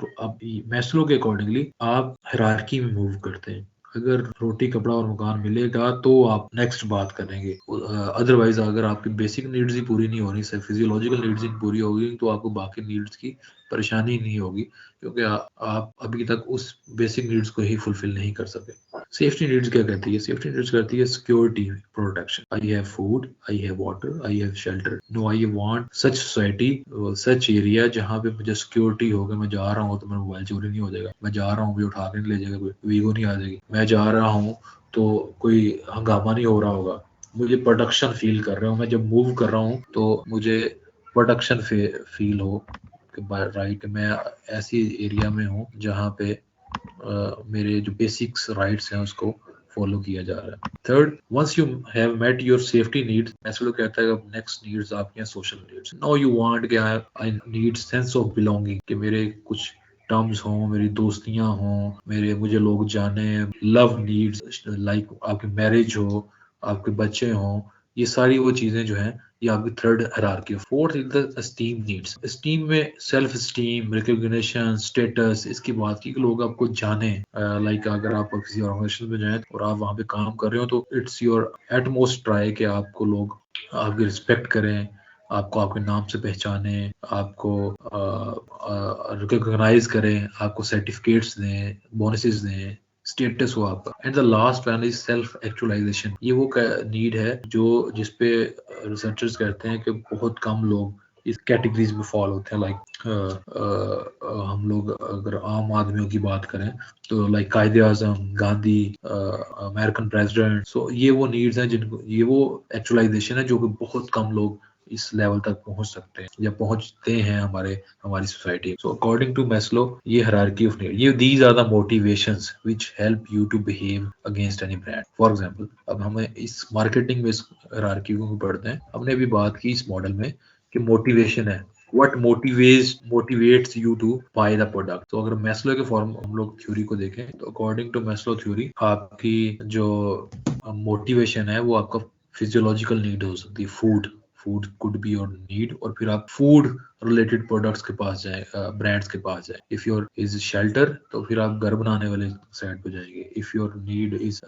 मैस्लो के अकॉर्डिंगली आप हायरार्की में मूव करते हैं, अगर रोटी कपड़ा और मकान मिलेगा तो आप नेक्स्ट बात करेंगे, अदरवाइज अगर आपकी बेसिक नीड्स ही पूरी नहीं हो रही, सिर्फ फिजियोलॉजिकल नीड्स ही पूरी होगी, तो आपको बाकी नीड्स की परेशानी नहीं होगी, क्योंकि आप अभी तक उस बेसिक नीड्स को ही फुलफिल नहीं कर सके। सेफ्टी नीड्स क्या कहती है? सेफ्टी नीड्स कहती है security, protection. I have food, I have water, I have shelter. No, I want such society, such area जहाँ पे मुझे सिक्योरिटी होगा। मैं जा रहा हूँ तो मेरा मोबाइल चोरी नहीं हो जाएगा, मैं जा रहा हूँ मुझे उठा के नहीं ले जाएगा, कोई वीगो नहीं आ जाएगी, मैं जा रहा हूँ तो कोई हंगामा नहीं हो रहा होगा, मुझे प्रोटेक्शन फील कर रहा हूँ, मैं जब मूव कर रहा हूँ तो मुझे प्रोटेक्शन फील हो कि राइट मैं ऐसी एरिया में हूँ जहाँ पे मेरे जो बेसिक्स राइट्स हैं उसको फॉलो किया जा रहा है। Third, once you have met your safety needs, Maslow कहता है कि नेक्स्ट नीड्स आपकी हैं social needs. Now you want कि I need sense of belonging, कि मेरे कुछ टर्म्स हों, मेरी दोस्तियां हों, मुझे लोग जाने, लव नीड्स, लाइक आपकी मैरिज हो, आपके बच्चे हों, ये सारी वो चीजें जो हैं ये आपकी third hierarchy. Fourth is the esteem needs. Esteem में सेल्फ एस्टीम, रिकॉग्निशन, स्टेटस, इसकी बात की कि लोग आपको जाने, लाइक अगर आप किसी ऑर्गेनाइजेशन में जाएं और आप वहां पे काम कर रहे हो तो इट्स योर एटमोस्ट ट्राई कि आपको लोग आपकी रिस्पेक्ट करें, आपको आपके नाम से पहचाने, आपको रिकॉग्नाइज करें, आपको सर्टिफिकेट्स दें, बोनसेस दें, स्टेटस हो आपका। And the last one is self actualization. ये वो नीड है जो जिसपे रिसर्चर्स कहते हैं कि बहुत कम लोग इस कैटेगरीज में फॉल होते हैं। लाइक हम लोग अगर आम आदमियों की बात करें तो लाइक कायदे आजम, गांधी, अमेरिकन प्रेसिडेंट, सो ये वो नीड्स हैं जिनको, ये वो एक्चुअलाइजेशन है जो कि बहुत कम लोग इस लेवल तक पहुंच सकते हैं या पहुंचते हैं हमारी society. So according to Maslow ये हायरार्की ऑफ नीड, ये these are the motivations which help you to behave against any brand. For example, अब हमें इस मार्केटिंग में इस हायरार्की को पढ़ते हैं। हमने अभी बात की इस मॉडल में कि मोटिवेशन है, what motivates you to buy the product। तो अगर मैस्लो के फॉर्म हम लोग थ्योरी को देखें तो अकॉर्डिंग टू मैस्लो थ्योरी आपकी जो मोटिवेशन है वो आपका फिजियोलॉजिकल नीड हो सकती है, food could be your need, और फिर आप फूड रिलेटेड प्रोडक्ट्स के पास जाए, ब्रांड्स के पास जाए। इफ योर इज शेल्टर तो फिर आप घर बनाने वाले साइड पे जाएंगे। If your need is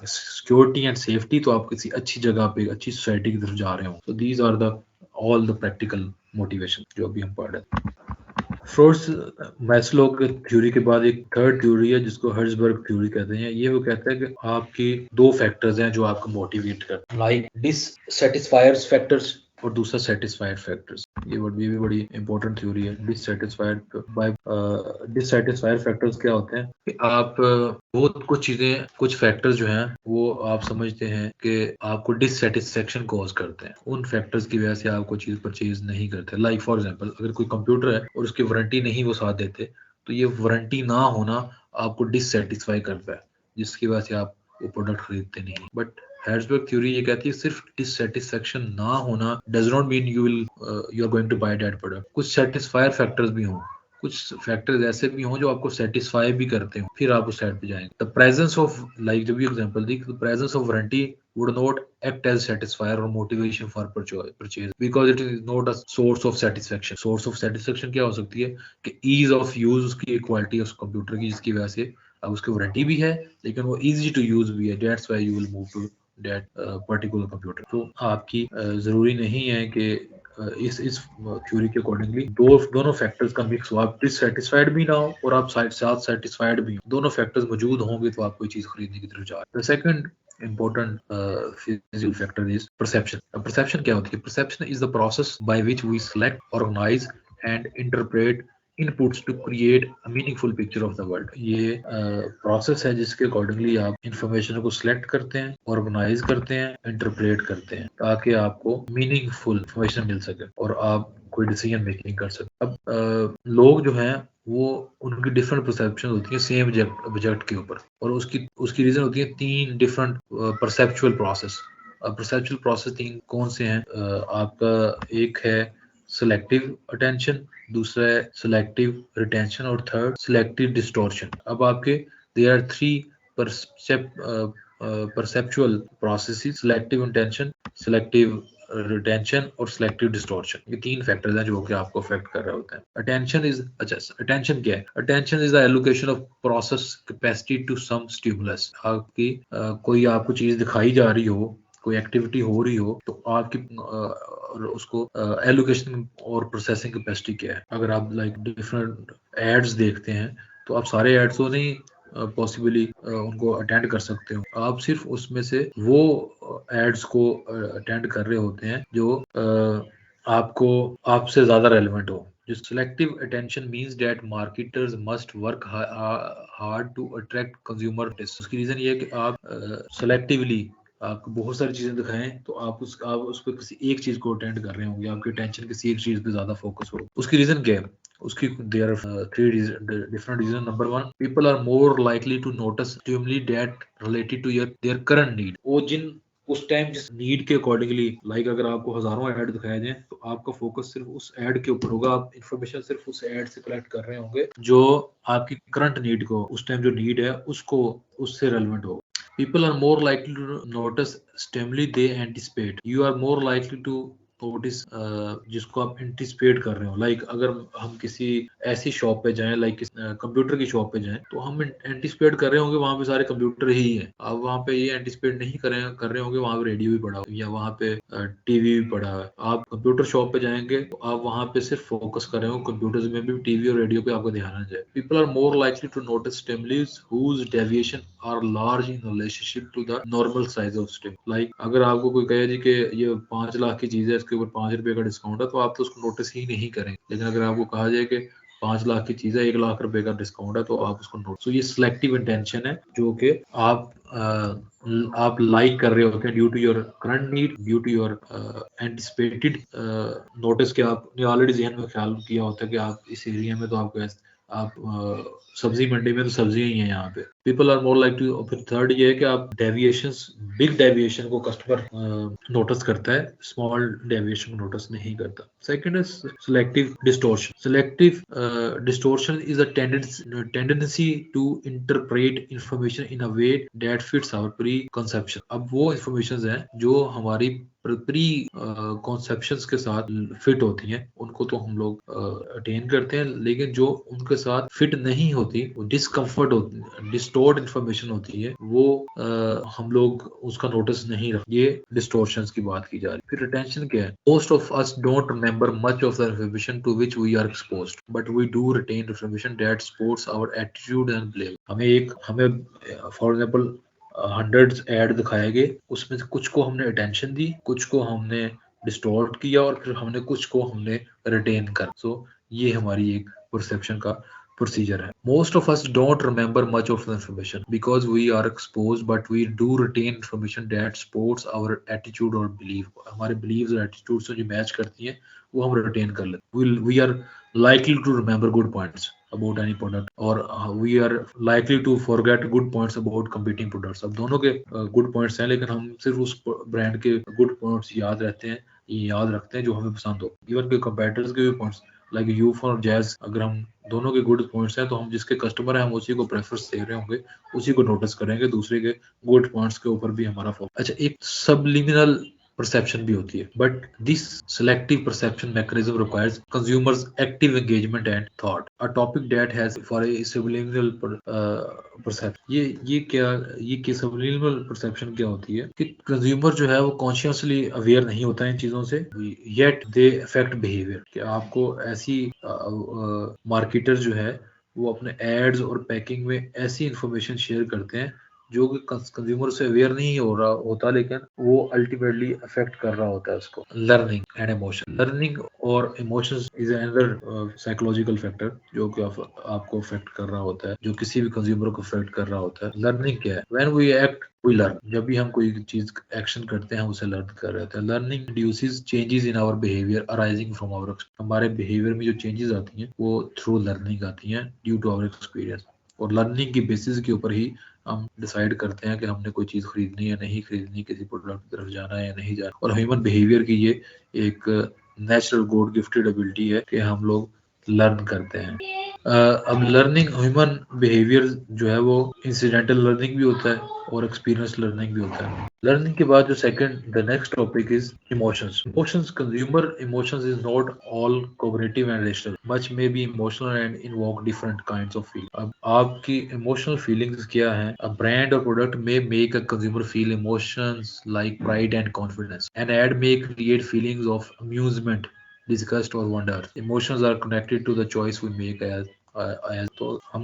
security and safety तो आप किसी अच्छी जगह पे, अच्छी सोसाइटी की तरफ जा रहे हो। तो these are the all the practical motivation जो अभी हम पढ़ रहे हैं। फ्रोड्स मैस्लो के थ्योरी के बाद एक थर्ड थ्योरी है जिसको हर्ट्जबर्ग थ्योरी कहते हैं। ये वो कहता है कि आपकी दो फैक्टर्स हैं जो आपको मोटिवेट करते हैं, लाइक डिससैटिस्फायर्स फैक्टर्स और दूसरा सेटिस्फाइड फैक्टर्स। ये भी बड़ी इंपॉर्टेंट थ्योरी है। डिससैटिस्फाइड फैक्टर्स क्या होते हैं कि आप बहुत कुछ चीजें, कुछ फैक्टर्स जो हैं वो आप समझते हैं कि आपको डिससेटिस्फेक्शन कॉज करते हैं, उन फैक्टर्स की वजह से आप कोई चीज परचेज नहीं करते। लाइक फॉर एग्जांपल, अगर कोई कंप्यूटर है और उसकी वारंटी नहीं वो साथ देते तो ये वारंटी ना होना आपको डिससेटिस्फाई करता है, जिसकी वजह से आप वो प्रोडक्ट खरीदते नहीं। बट हर्ट्जबर्ग थ्योरी ये कहती है सिर्फ डिससैटिस्फैक्शन ना होना does not mean you are going to buy that product. कुछ सेटिस्फायर फैक्टर्स भी हों, कुछ फैक्टर्स ऐसे भी हों जो आपको सेटिस्फाई भी करते हो, फिर आप उस साइड पे जाएंगे। द प्रेजेंस ऑफ, लाइक जब भी example the, the presence of warranty would not act as satisfier or motivation for purchase because it is not a source of satisfaction. Source of satisfaction क्या हो सकती है कि ease of use, उसकी quality उस computer की, जिसकी वजह से अब उसकी वारंटी भी है लेकिन वो easy to use भी है, that's why you will move to that particular computer. तो आपकी जरूरी नहीं है कि इस थ्योरी के अकॉर्डिंगली दोनों फैक्टर्स का मिक्स हो, आप डिससेटिस्फाइड भी ना हो और आप साथ सेटिस्फाइड भी हो, दोनों फैक्टर्स मौजूद होंगे तो आप कोई चीज खरीदने की तरफ जाए। The second important physical factor is perception. Perception क्या होती है? Perception is the process by which we select, organize and interpret inputs to create a meaningful picture of the world. ये प्रोसेस है जिसके अकॉर्डिंगली आप इंफॉर्मेशन को select करते हैं, ऑर्गेनाइज करते हैं, इंटरप्रेट करते हैं ताकि आपको मीनिंगफुल इंफॉर्मेशन मिल सके और आप कोई डिसीजन मेकिंग कर सके। अब लोग जो हैं वो उनकी डिफरेंट परसेप्शन होती है सेम ऑब्जेक्ट के ऊपर, और उसकी रीजन होती है 3 different perceptual process. Perceptual process 3 कौन से हैं? आपका एक है सिलेक्टिव अटेंशन, दूसरा है सिलेक्टिव रिटेंशन और थर्ड सिलेक्टिव डिस्टॉर्शन। अब आपके there are 3 perceptual processes, selective attention, selective retention और सिलेक्टिव डिस्टॉर्शन। ये 3 फैक्टर्स हैं जो कि आपको अफेक्ट कर रहे होते हैं। अटेंशन इज, अच्छा अटेंशन क्या है? Attention is the allocation of process capacity to some stimulus. आपकी कोई आपको चीज दिखाई जा रही हो, कोई एक्टिविटी हो रही हो, तो आपकी उसको एलोकेशन और प्रोसेसिंग कैपेसिटी क्या है। अगर आप लाइक डिफरेंट एड्स देखते हैं तो आप सारे एड्स तो नहीं पॉसिबली उनको अटेंड कर सकते हो, आप सिर्फ उसमें से वो एड्स को अटेंड कर रहे होते हैं जो आपको आपसे ज्यादा रेलेवेंट हो। जो selective attention means that marketers must work hard to attract consumer taste. उसकी रीजन ये है कि आप selectively आपको बहुत सारी चीजें दिखाएं तो आप उस पर किसी एक चीज को अटेंड कर रहे होंगे, आपकी अटेंशन किसी एक चीज पे ज्यादा फोकस हो। उसकी रीजन क्या है? उसकी there are 3 different reason. Number 1, people are more likely to notice stimuli that related to their current need. वो जिन उस टाइम जिस नीड के अकॉर्डिंगली, लाइक अगर आपको हजारों ऐड दिखाए जाए तो आपका फोकस सिर्फ उस ऐड के ऊपर होगा, आप इंफॉर्मेशन सिर्फ उस ऐड से कलेक्ट कर रहे होंगे जो आपकी करंट नीड को, उस टाइम जो नीड है उसको, उससे रेलेवेंट होगा। People are more likely to notice stimuli they anticipate. You are more likely to notice जिसको आप एंटिसिपेट कर रहे हो। लाइक अगर हम किसी ऐसी शॉप पे जाएं, लाइक कंप्यूटर की शॉप पे जाएं, तो हम एंटिसिपेट कर रहे होंगे वहां पे सारे कंप्यूटर ही हैं। आप वहां पे ये एंटिसिपेट नहीं कर रहे होंगे वहां पे रेडियो भी पड़ा हो या वहां पे टीवी भी पड़ा है। आप कंप्यूटर शॉप पे जाएंगे तो आप वहां पे सिर्फ फोकस कर रहे हो कंप्यूटर्स में भी, टीवी और रेडियो पे आपका ध्यान आ जाए। People are more likely to notice stimuli whose deviation are large in relationship to the normal size of stim. Like अगर आपको कोई कहे जी कि ये 5 लाख की चीज है, इसके ऊपर 5 रुपए का डिस्काउंट है, तो आप तो उसको नोटिस ही नहीं करेंगे। लेकिन अगर आपको कहा जाए कि 5 लाख की चीज है, 1 लाख रुपए का डिस्काउंट है, तो आप उसको नोटिस। तो ये सिलेक्टिव इंटेंशन है जो कि आप लाइक कर रहे होते हैं due to your current need, due to your anticipated notice के आपने ऑलरेडी जहन में ख्याल किया होता है कि आप इस एरिया में तो आपको आप सब्जी मंडी में तो सब्जियां ही है यहाँ पे। People are more like to. फिर थर्ड ये है कि आप डेविएशंस, बिग डेविएशन को कस्टमर नोटिस करता है, स्मॉल डेविएशन को नोटिस नहीं करता। Second is selective distortion. Selective distortion is a tendency to interpret information in a way that fits our preconception. अब वो इंफॉर्मेशन है जो हमारी प्री कॉन्सेप्शंस के साथ फिट होती हैं, उनको तो हम लोग अटेन करते हैं, लेकिन जो उनके साथ फिट नहीं होती, वो डिस्कम्फर्ट होती, डिस्टोर्ड इंफॉर्मेशन होती है, वो हम लोग उसका नोटिस नहीं रखते। ये डिस्टोर्शंस की बात की जा रही है। फिर रिटेंशन क्या है? Most of us don't remember much of the information to which we are exposed, but we do retain information that supports our attitude and believe. हमें फॉर एग्जांपल 100 ऐड दिखाए गए, उसमें से कुछ को हमने अटेंशन दी, कुछ को हमने डिस्टॉर्ट किया और फिर हमने कुछ को हमने रिटेन कर। सो ये हमारी एक परसेप्शन का प्रोसीजर है। Most of us don't remember much of the information because we are exposed, but we do retain information that supports our attitude और बिलीव। हमारे बिलीव्स और एटीट्यूड से जो मैच करती है वो हम रिटेन कर लेते हैं। We are likely to remember good points about any product, or we are likely to forget good points about competing products. अब दोनों के good points हैं, लेकिन हम सिर्फ उस ब्रांड के good points याद रखते हैं जो हमें पसंद हो। इवन के competitors के भी points लाइक यूफ और जैज, अगर हम दोनों के गुड पॉइंट्स हैं तो हम जिसके कस्टमर हैं हम उसी को प्रेफरेंस दे रहे होंगे, उसी को नोटिस करेंगे, दूसरे के गुड पॉइंट्स के ऊपर भी हमारा फोकस। अच्छा, एक सबलिमिनल perception भी होती है, but this selective perception mechanism requires consumers active engagement and thought. A topic that has for a subliminal perception, ये subliminal perception क्या होती है कि कंज्यूमर जो है वो कॉन्शियसली अवेयर नहीं होता है इन चीजों से, yet they affect behavior। कि आपको ऐसी मार्केटर जो है वो अपने एड्स और पैकिंग में ऐसी इंफॉर्मेशन शेयर करते हैं जो कि कंज्यूमर से अवेयर नहीं हो रहा होता, लेकिन वो अल्टीमेटली अफेक्ट कर रहा होता है उसको। लर्निंग एंड इमोशन, लर्निंग और emotions is another psychological factor जो कि आपको अफेक्ट कर रहा होता है, जो किसी भी कंज्यूमर को अफेक्ट कर रहा होता है। लर्निंग क्या है? When we act we learn. जब भी हम कोई चीज एक्शन करते हैं उसे लर्न कर रहे होते हैं। Learning induces changes in our behaviour arising from our, हमारे बिहेवियर में जो चेंजेस आती हैं वो थ्रू लर्निंग आती हैं ड्यू टू आवर एक्सपीरियंस। और लर्निंग की बेसिस के ऊपर ही हम डिसाइड करते हैं कि हमने कोई चीज खरीदनी है नहीं खरीदनी, किसी प्रोडक्ट की तरफ जाना है या नहीं जाना। और ह्यूमन बिहेवियर की ये एक नेचुरल गॉड गिफ्टेड एबिलिटी है कि हम लोग लर्न करते हैं। अब लर्निंग ह्यूमन बिहेवियर जो है वो इंसिडेंटल लर्निंग भी होता है और एक्सपीरियंस लर्निंग भी होता है। लर्निंग के बाद जो the next topic is emotions. Emotions, consumer emotions is not all cognitive and rational, much may be emotional and invoke different kinds of feel. अब आपकी इमोशनल फीलिंग्स क्या है? अ ब्रांड और प्रोडक्ट में make a consumer feel emotions like pride and confidence. An ad may create feelings of amusement, disgust or wonder. Emotions are connected to the choice we make as तो हम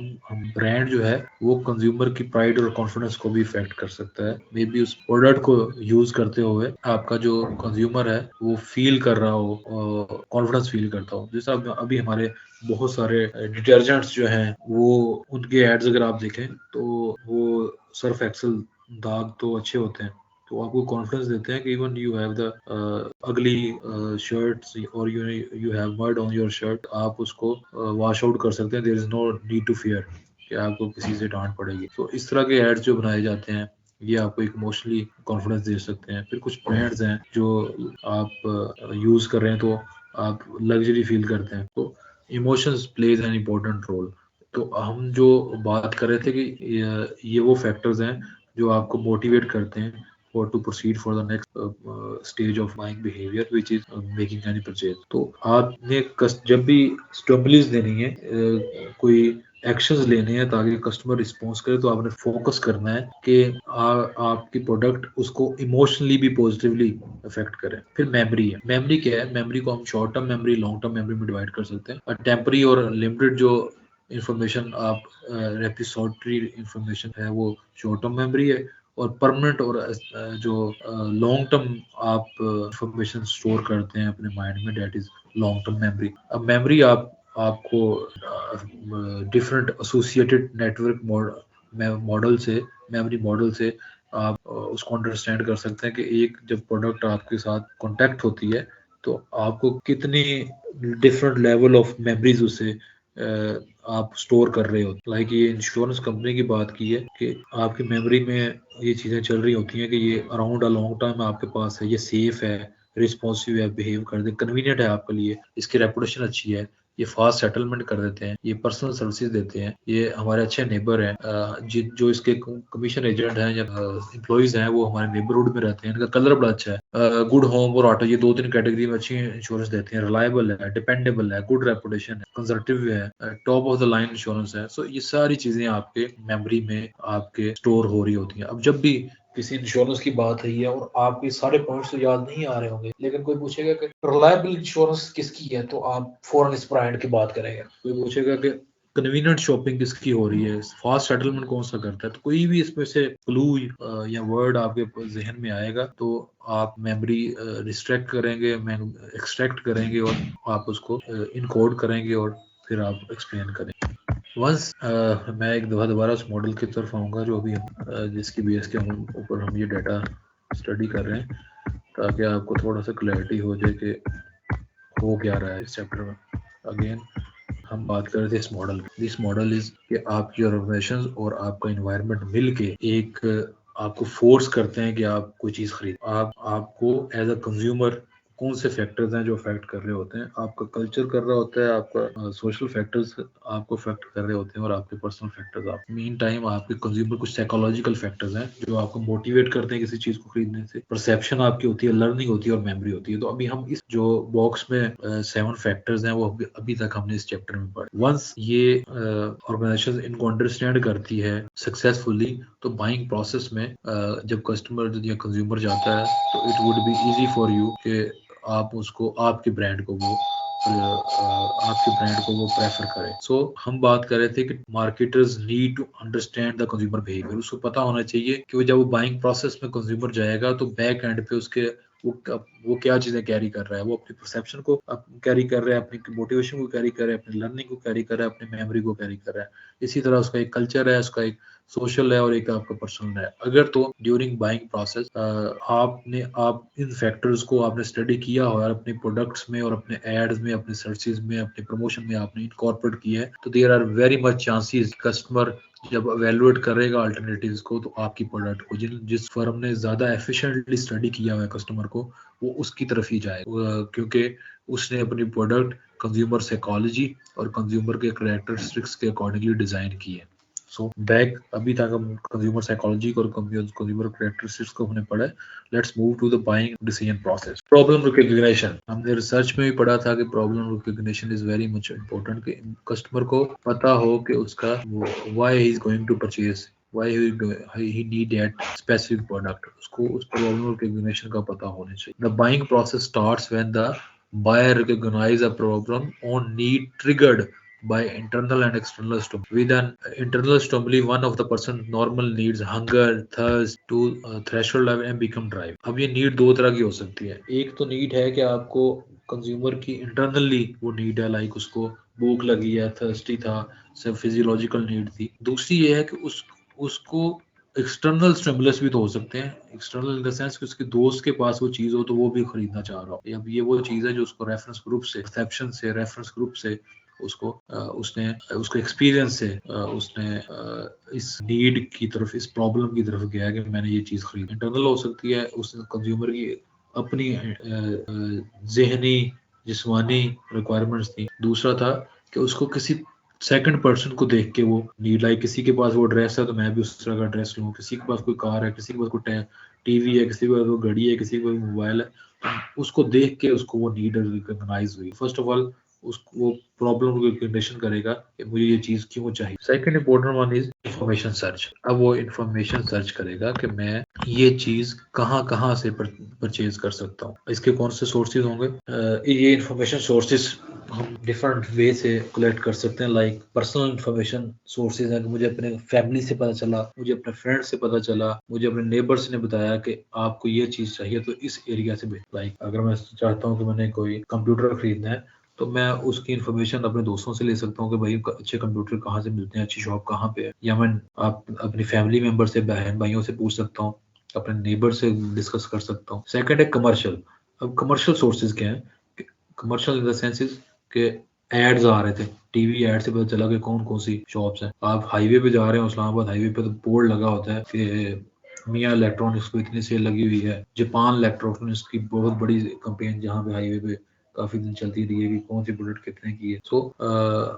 brand जो है वो consumer की pride और confidence को भी effect कर सकता है। मे बी उस प्रोडक्ट को यूज करते हुए आपका जो कंज्यूमर है वो फील कर रहा हो, कॉन्फिडेंस फील करता हो। जैसा अभी हमारे बहुत सारे डिटर्जेंट्स जो हैं वो उनके एड्स अगर आप देखें तो वो सर्फ एक्सेल दाग तो अच्छे होते हैं, तो आपको कॉन्फिडेंस देते हैं कि even you have the ugly shirts और you have mud on your shirt, आप उसको वॉश आउट कर सकते हैं। There is no need to fear कि आपको किसी से डांट पड़ेगी। तो इस तरह के एड्स जो बनाए जाते हैं ये आपको एक इमोशनली कॉन्फिडेंस दे सकते हैं। फिर कुछ ब्रांड्स हैं जो आप यूज कर रहे हैं तो आप लग्जरी फील करते हैं, तो emotions plays an important role. तो हम जो बात कर रहे थे कि ये वो फैक्टर्स हैं जो आपको मोटिवेट करते हैं or to proceed for the next stage of buying behavior which is making any purchase। तो आपने जब भी स्टिमुलस देनी है, कोई एक्शंस लेने हैं ताकि कस्टमर रिस्पॉन्स करे, तो आपने फोकस करना है कि आपकी प्रोडक्ट उसको इमोशनली भी पॉजिटिवली अफेक्ट करे। फिर मेमोरी है। मेमोरी क्या है? मेमोरी को हम short term memory, long term memory में डिवाइड कर सकते हैं। और टेम्पररी और लिमिटेड जो इंफॉर्मेशन आप रेपिसोडरी इंफॉर्मेशन है वो शॉर्ट टर्म मेमोरी है, और परमानेंट और जो लॉन्ग टर्म आप इंफॉर्मेशन स्टोर करते हैं अपने माइंड में, that is long term memory. अब मेमोरी आपको डिफरेंट एसोसिएटेड नेटवर्क मॉडल से, मेमोरी मॉडल से आप उसको अंडरस्टैंड कर सकते हैं कि एक जब प्रोडक्ट आपके साथ कांटेक्ट होती है तो आपको कितनी डिफरेंट लेवल ऑफ मेमोरीज उससे आप स्टोर कर रहे हो। लाइक ये इंश्योरेंस कंपनी की बात की है कि आपकी मेमोरी में ये चीज़ें चल रही होती हैं कि ये अराउंड अ लॉन्ग टर्म आपके पास है, ये सेफ है, रिस्पॉन्सिव है, बिहेव कर दे, कन्वीनियंट है आपके लिए, इसकी रेपुटेशन अच्छी है, ये फास्ट सेटलमेंट कर देते हैं, ये पर्सनल सर्विसेज देते हैं, ये हमारे अच्छे नेबर हैं, जो इसके कमीशन एजेंट हैं या एम्प्लॉइज हैं वो हमारे नेबरहुड में रहते हैं, इनका कलर बड़ा अच्छा है। गुड होम और ऑटो, ये 2-3 कैटेगरी में अच्छी इंश्योरेंस देते हैं। रिलायबल है, डिपेंडेबल है, गुड रेपुटेशन है, कंजर्वेटिव है, top of the line insurance है। सो ये सारी चीजें आपके मेमोरी में आपके स्टोर हो रही होती हैं। अब जब भी किसी इंश्योरेंस की बात है और आपके सारे पॉइंट्स तो याद नहीं आ रहे होंगे, लेकिन कोई पूछेगा कि रिलायबल इंश्योरेंस किसकी है तो आप फौरन इस ब्रांड की बात करेंगे। कोई पूछेगा कि कन्वीनियंट शॉपिंग किसकी हो रही है, फास्ट सेटलमेंट कौन सा करता है, तो कोई भी इसमें से क्लू या वर्ड आपके जहन में आएगा तो आप मेमोरी रिस्ट्रैक्ट करेंगे, एक्सट्रैक्ट करेंगे और आप उसको इनकोड करेंगे और फिर आप एक्सप्लेन करेंगे। वंस मैं एक दफा दोबारा उस मॉडल की तरफ आऊँगा जो अभी जिसकी बेस के ऊपर हम ये डाटा स्टडी कर रहे हैं, ताकि आपको थोड़ा सा क्लैरिटी हो जाए कि हो क्या रहा है इस चैप्टर में। अगेन हम बात कर रहे थे इस मॉडल की। दिस मॉडल इज कि आपकी ऑर्गेनाइजेशन और आपका इन्वायरमेंट मिलके एक आपको फोर्स करते हैं कि आप कोई चीज खरीद। आपको एज अ कंज्यूमर कौन से फैक्टर्स हैं जो अफेक्ट कर रहे होते हैं। आपका कल्चर कर रहा होता है, आपका सोशल फैक्टर्स आपको अफेक्ट कर रहे होते हैं, और आपके पर्सनल फैक्टर्स आप मीन टाइम आपके कंज्यूमर कुछ साइकोलॉजिकल फैक्टर्स हैं जो आपको मोटिवेट करते हैं किसी चीज को खरीदने से। परसेप्शन आपकी होती है, लर्निंग होती है और मेमोरी होती है। तो अभी हम इस जो बॉक्स में 7 फैक्टर्स हैं वो अभी तक हमने इस चैप्टर में पढ़े। वंस ये ऑर्गेनाइजेशन इनको अंडरस्टैंड करती है सक्सेसफुली, तो बाइंग प्रोसेस में जब कस्टमर या कंज्यूमर जाता है तो it would be easy for you कि आप उसको आपके ब्रांड को वो प्रेफर करें। सो हम बात कर रहे थे कि marketers need to understand the consumer behaviour. उसको पता होना चाहिए कि वो जब वो बाइंग प्रोसेस में कंज्यूमर जाएगा तो बैक एंड पे उसके वो क्या चीजें कैरी कर रहा है। वो अपनी परसेप्शन को कैरी कर रहा है, अपनी मोटिवेशन को कैरी कर रहा है, अपनी लर्निंग को कैरी कर रहा है, अपनी मेमोरी को कैरी कर रहा है। इसी तरह उसका एक कल्चर है, उसका एक सोशल है और एक आपका पर्सनल है। अगर तो ड्यूरिंग बाइंग प्रोसेस आप इन फैक्टर्स को आपने स्टडी किया हो और अपने प्रोडक्ट्स में और अपने एड्स में, अपने सर्चेज में, अपने प्रमोशन में आपने इनकॉर्पोरेट किया है, तो there are very much chances customer जब एवेलुएट करेगा अल्टरनेटिव्स को तो आपकी प्रोडक्ट को जिस फर्म ने ज्यादा एफिशिएंटली स्टडी किया हुआ है कस्टमर को, वो उसकी तरफ ही जाएगा, क्योंकि उसने अपनी प्रोडक्ट कंज्यूमर साइकोलॉजी और कंज्यूमर के कैरेक्टरिस्टिक्स के अकॉर्डिंगली डिजाइन की है। सो बैक अभी तक हम कंज्यूमर साइकोलॉजी और कंज्यूमर कैरेक्टरिस्टिक्स को हमने पढ़ा है। Let's move to the buying decision process. Problem recognition, हमने रिसर्च में भी पढ़ा था कि problem recognition is very much important कि कस्टमर को पता हो कि उसका why he is going to purchase, why he need that specific product, उसको उस प्रॉब्लम रिकग्निशन का पता होना चाहिए। The buying process starts when the buyer recognize a problem or need triggered by internal and external stimuli. With an internal stimuli, one of the person's normal needs, hunger, thirst, to threshold level and become drive. अब ये need दो तरह की हो सकती है। एक तो नीड है कि आपको कंज्यूमर की इंटरनली वो नीड है, लाइक उसको भूख लगी है, थर्स्टी था, सब फिजियोलॉजिकल नीड थी। दूसरी ये है कि उसको एक्सटर्नल स्टिमुलस भी तो हो सकते हैं। एक्सटर्नल इन द सेंस कि उसके दोस्त के पास वो चीज हो तो वो भी खरीदना चाह रहा हो। अब ये वो चीज है जो उसको रेफरेंस ग्रुप से, परसेप्शन से, रेफरेंस ग्रुप से उसको उसने उसको एक्सपीरियंस से उसने इस नीड की तरफ, इस प्रॉब्लम की तरफ गया कि मैंने ये चीज खरीदी। इंटरनल हो सकती है, उसने कंज्यूमर की अपनी ज़हनी जिस्मानी रिक्वायरमेंट्स थी। दूसरा था कि उसको किसी सेकंड पर्सन को देख के वो नीड, लाइक किसी के पास वो ड्रेस है तो मैं भी उस तरह का ड्रेस लूँ, किसी के पास कोई कार है, किसी के पास कोई टीवी है, किसी के पास कोई घड़ी है, किसी के पास मोबाइल है, तो उसको देख के उसको वो नीड रिकॉग्नाइज हुई। फर्स्ट ऑफ ऑल वो प्रॉब्लम रिकग्निशन करेगा कि मुझे ये चीज क्यों चाहिए। Second important one is information search. अब वो इंफॉर्मेशन सर्च करेगा कि मैं ये चीज कहाँ से परचेज कर सकता हूँ। इसके कौन से सोर्सेज होंगे? ये इंफॉर्मेशन सोर्सेज हम डिफरेंट वे से कलेक्ट कर सकते हैं। लाइक पर्सनल इंफॉर्मेशन सोर्सेज है कि मुझे अपने फैमिली से पता चला, मुझे अपने फ्रेंड से पता चला, मुझे अपने नेबर्स ने बताया कि आपको ये चीज चाहिए तो इस एरिया से। लाइक अगर मैं चाहता हूँ कि मैंने कोई कंप्यूटर खरीदना है तो मैं उसकी इन्फॉर्मेशन अपने दोस्तों से ले सकता हूँ कि भाई अच्छे कंप्यूटर कहाँ से मिलते हैं, अच्छी शॉप कहाँ पे है, या मैं अपनी फैमिली मेंबर से, बहन भाइयों से पूछ सकता हूँ, अपने नेबर से डिस्कस कर सकता हूँ। सेकंड है कमर्शियल। अब कमर्शियल सोर्सेज क्या है? कमर्शियल इन द सेंसेस के एड्स आ रहे थे, टीवी एड से पता चला कि कौन कौन सी शॉप्स हैं। आप हाईवे पे जा रहे हो, इस्लामाबाद हाईवे पे तो बोर्ड लगा होता है कि मियाँ इलेक्ट्रॉनिक्स को इतनी सेल लगी हुई है। जापान इलेक्ट्रॉनिक्स की बहुत बड़ी कंपेन जहाँ पे हाईवे पे काफी दिन चलती रही है कि कौन सी प्रोडक्ट कितने की है। सो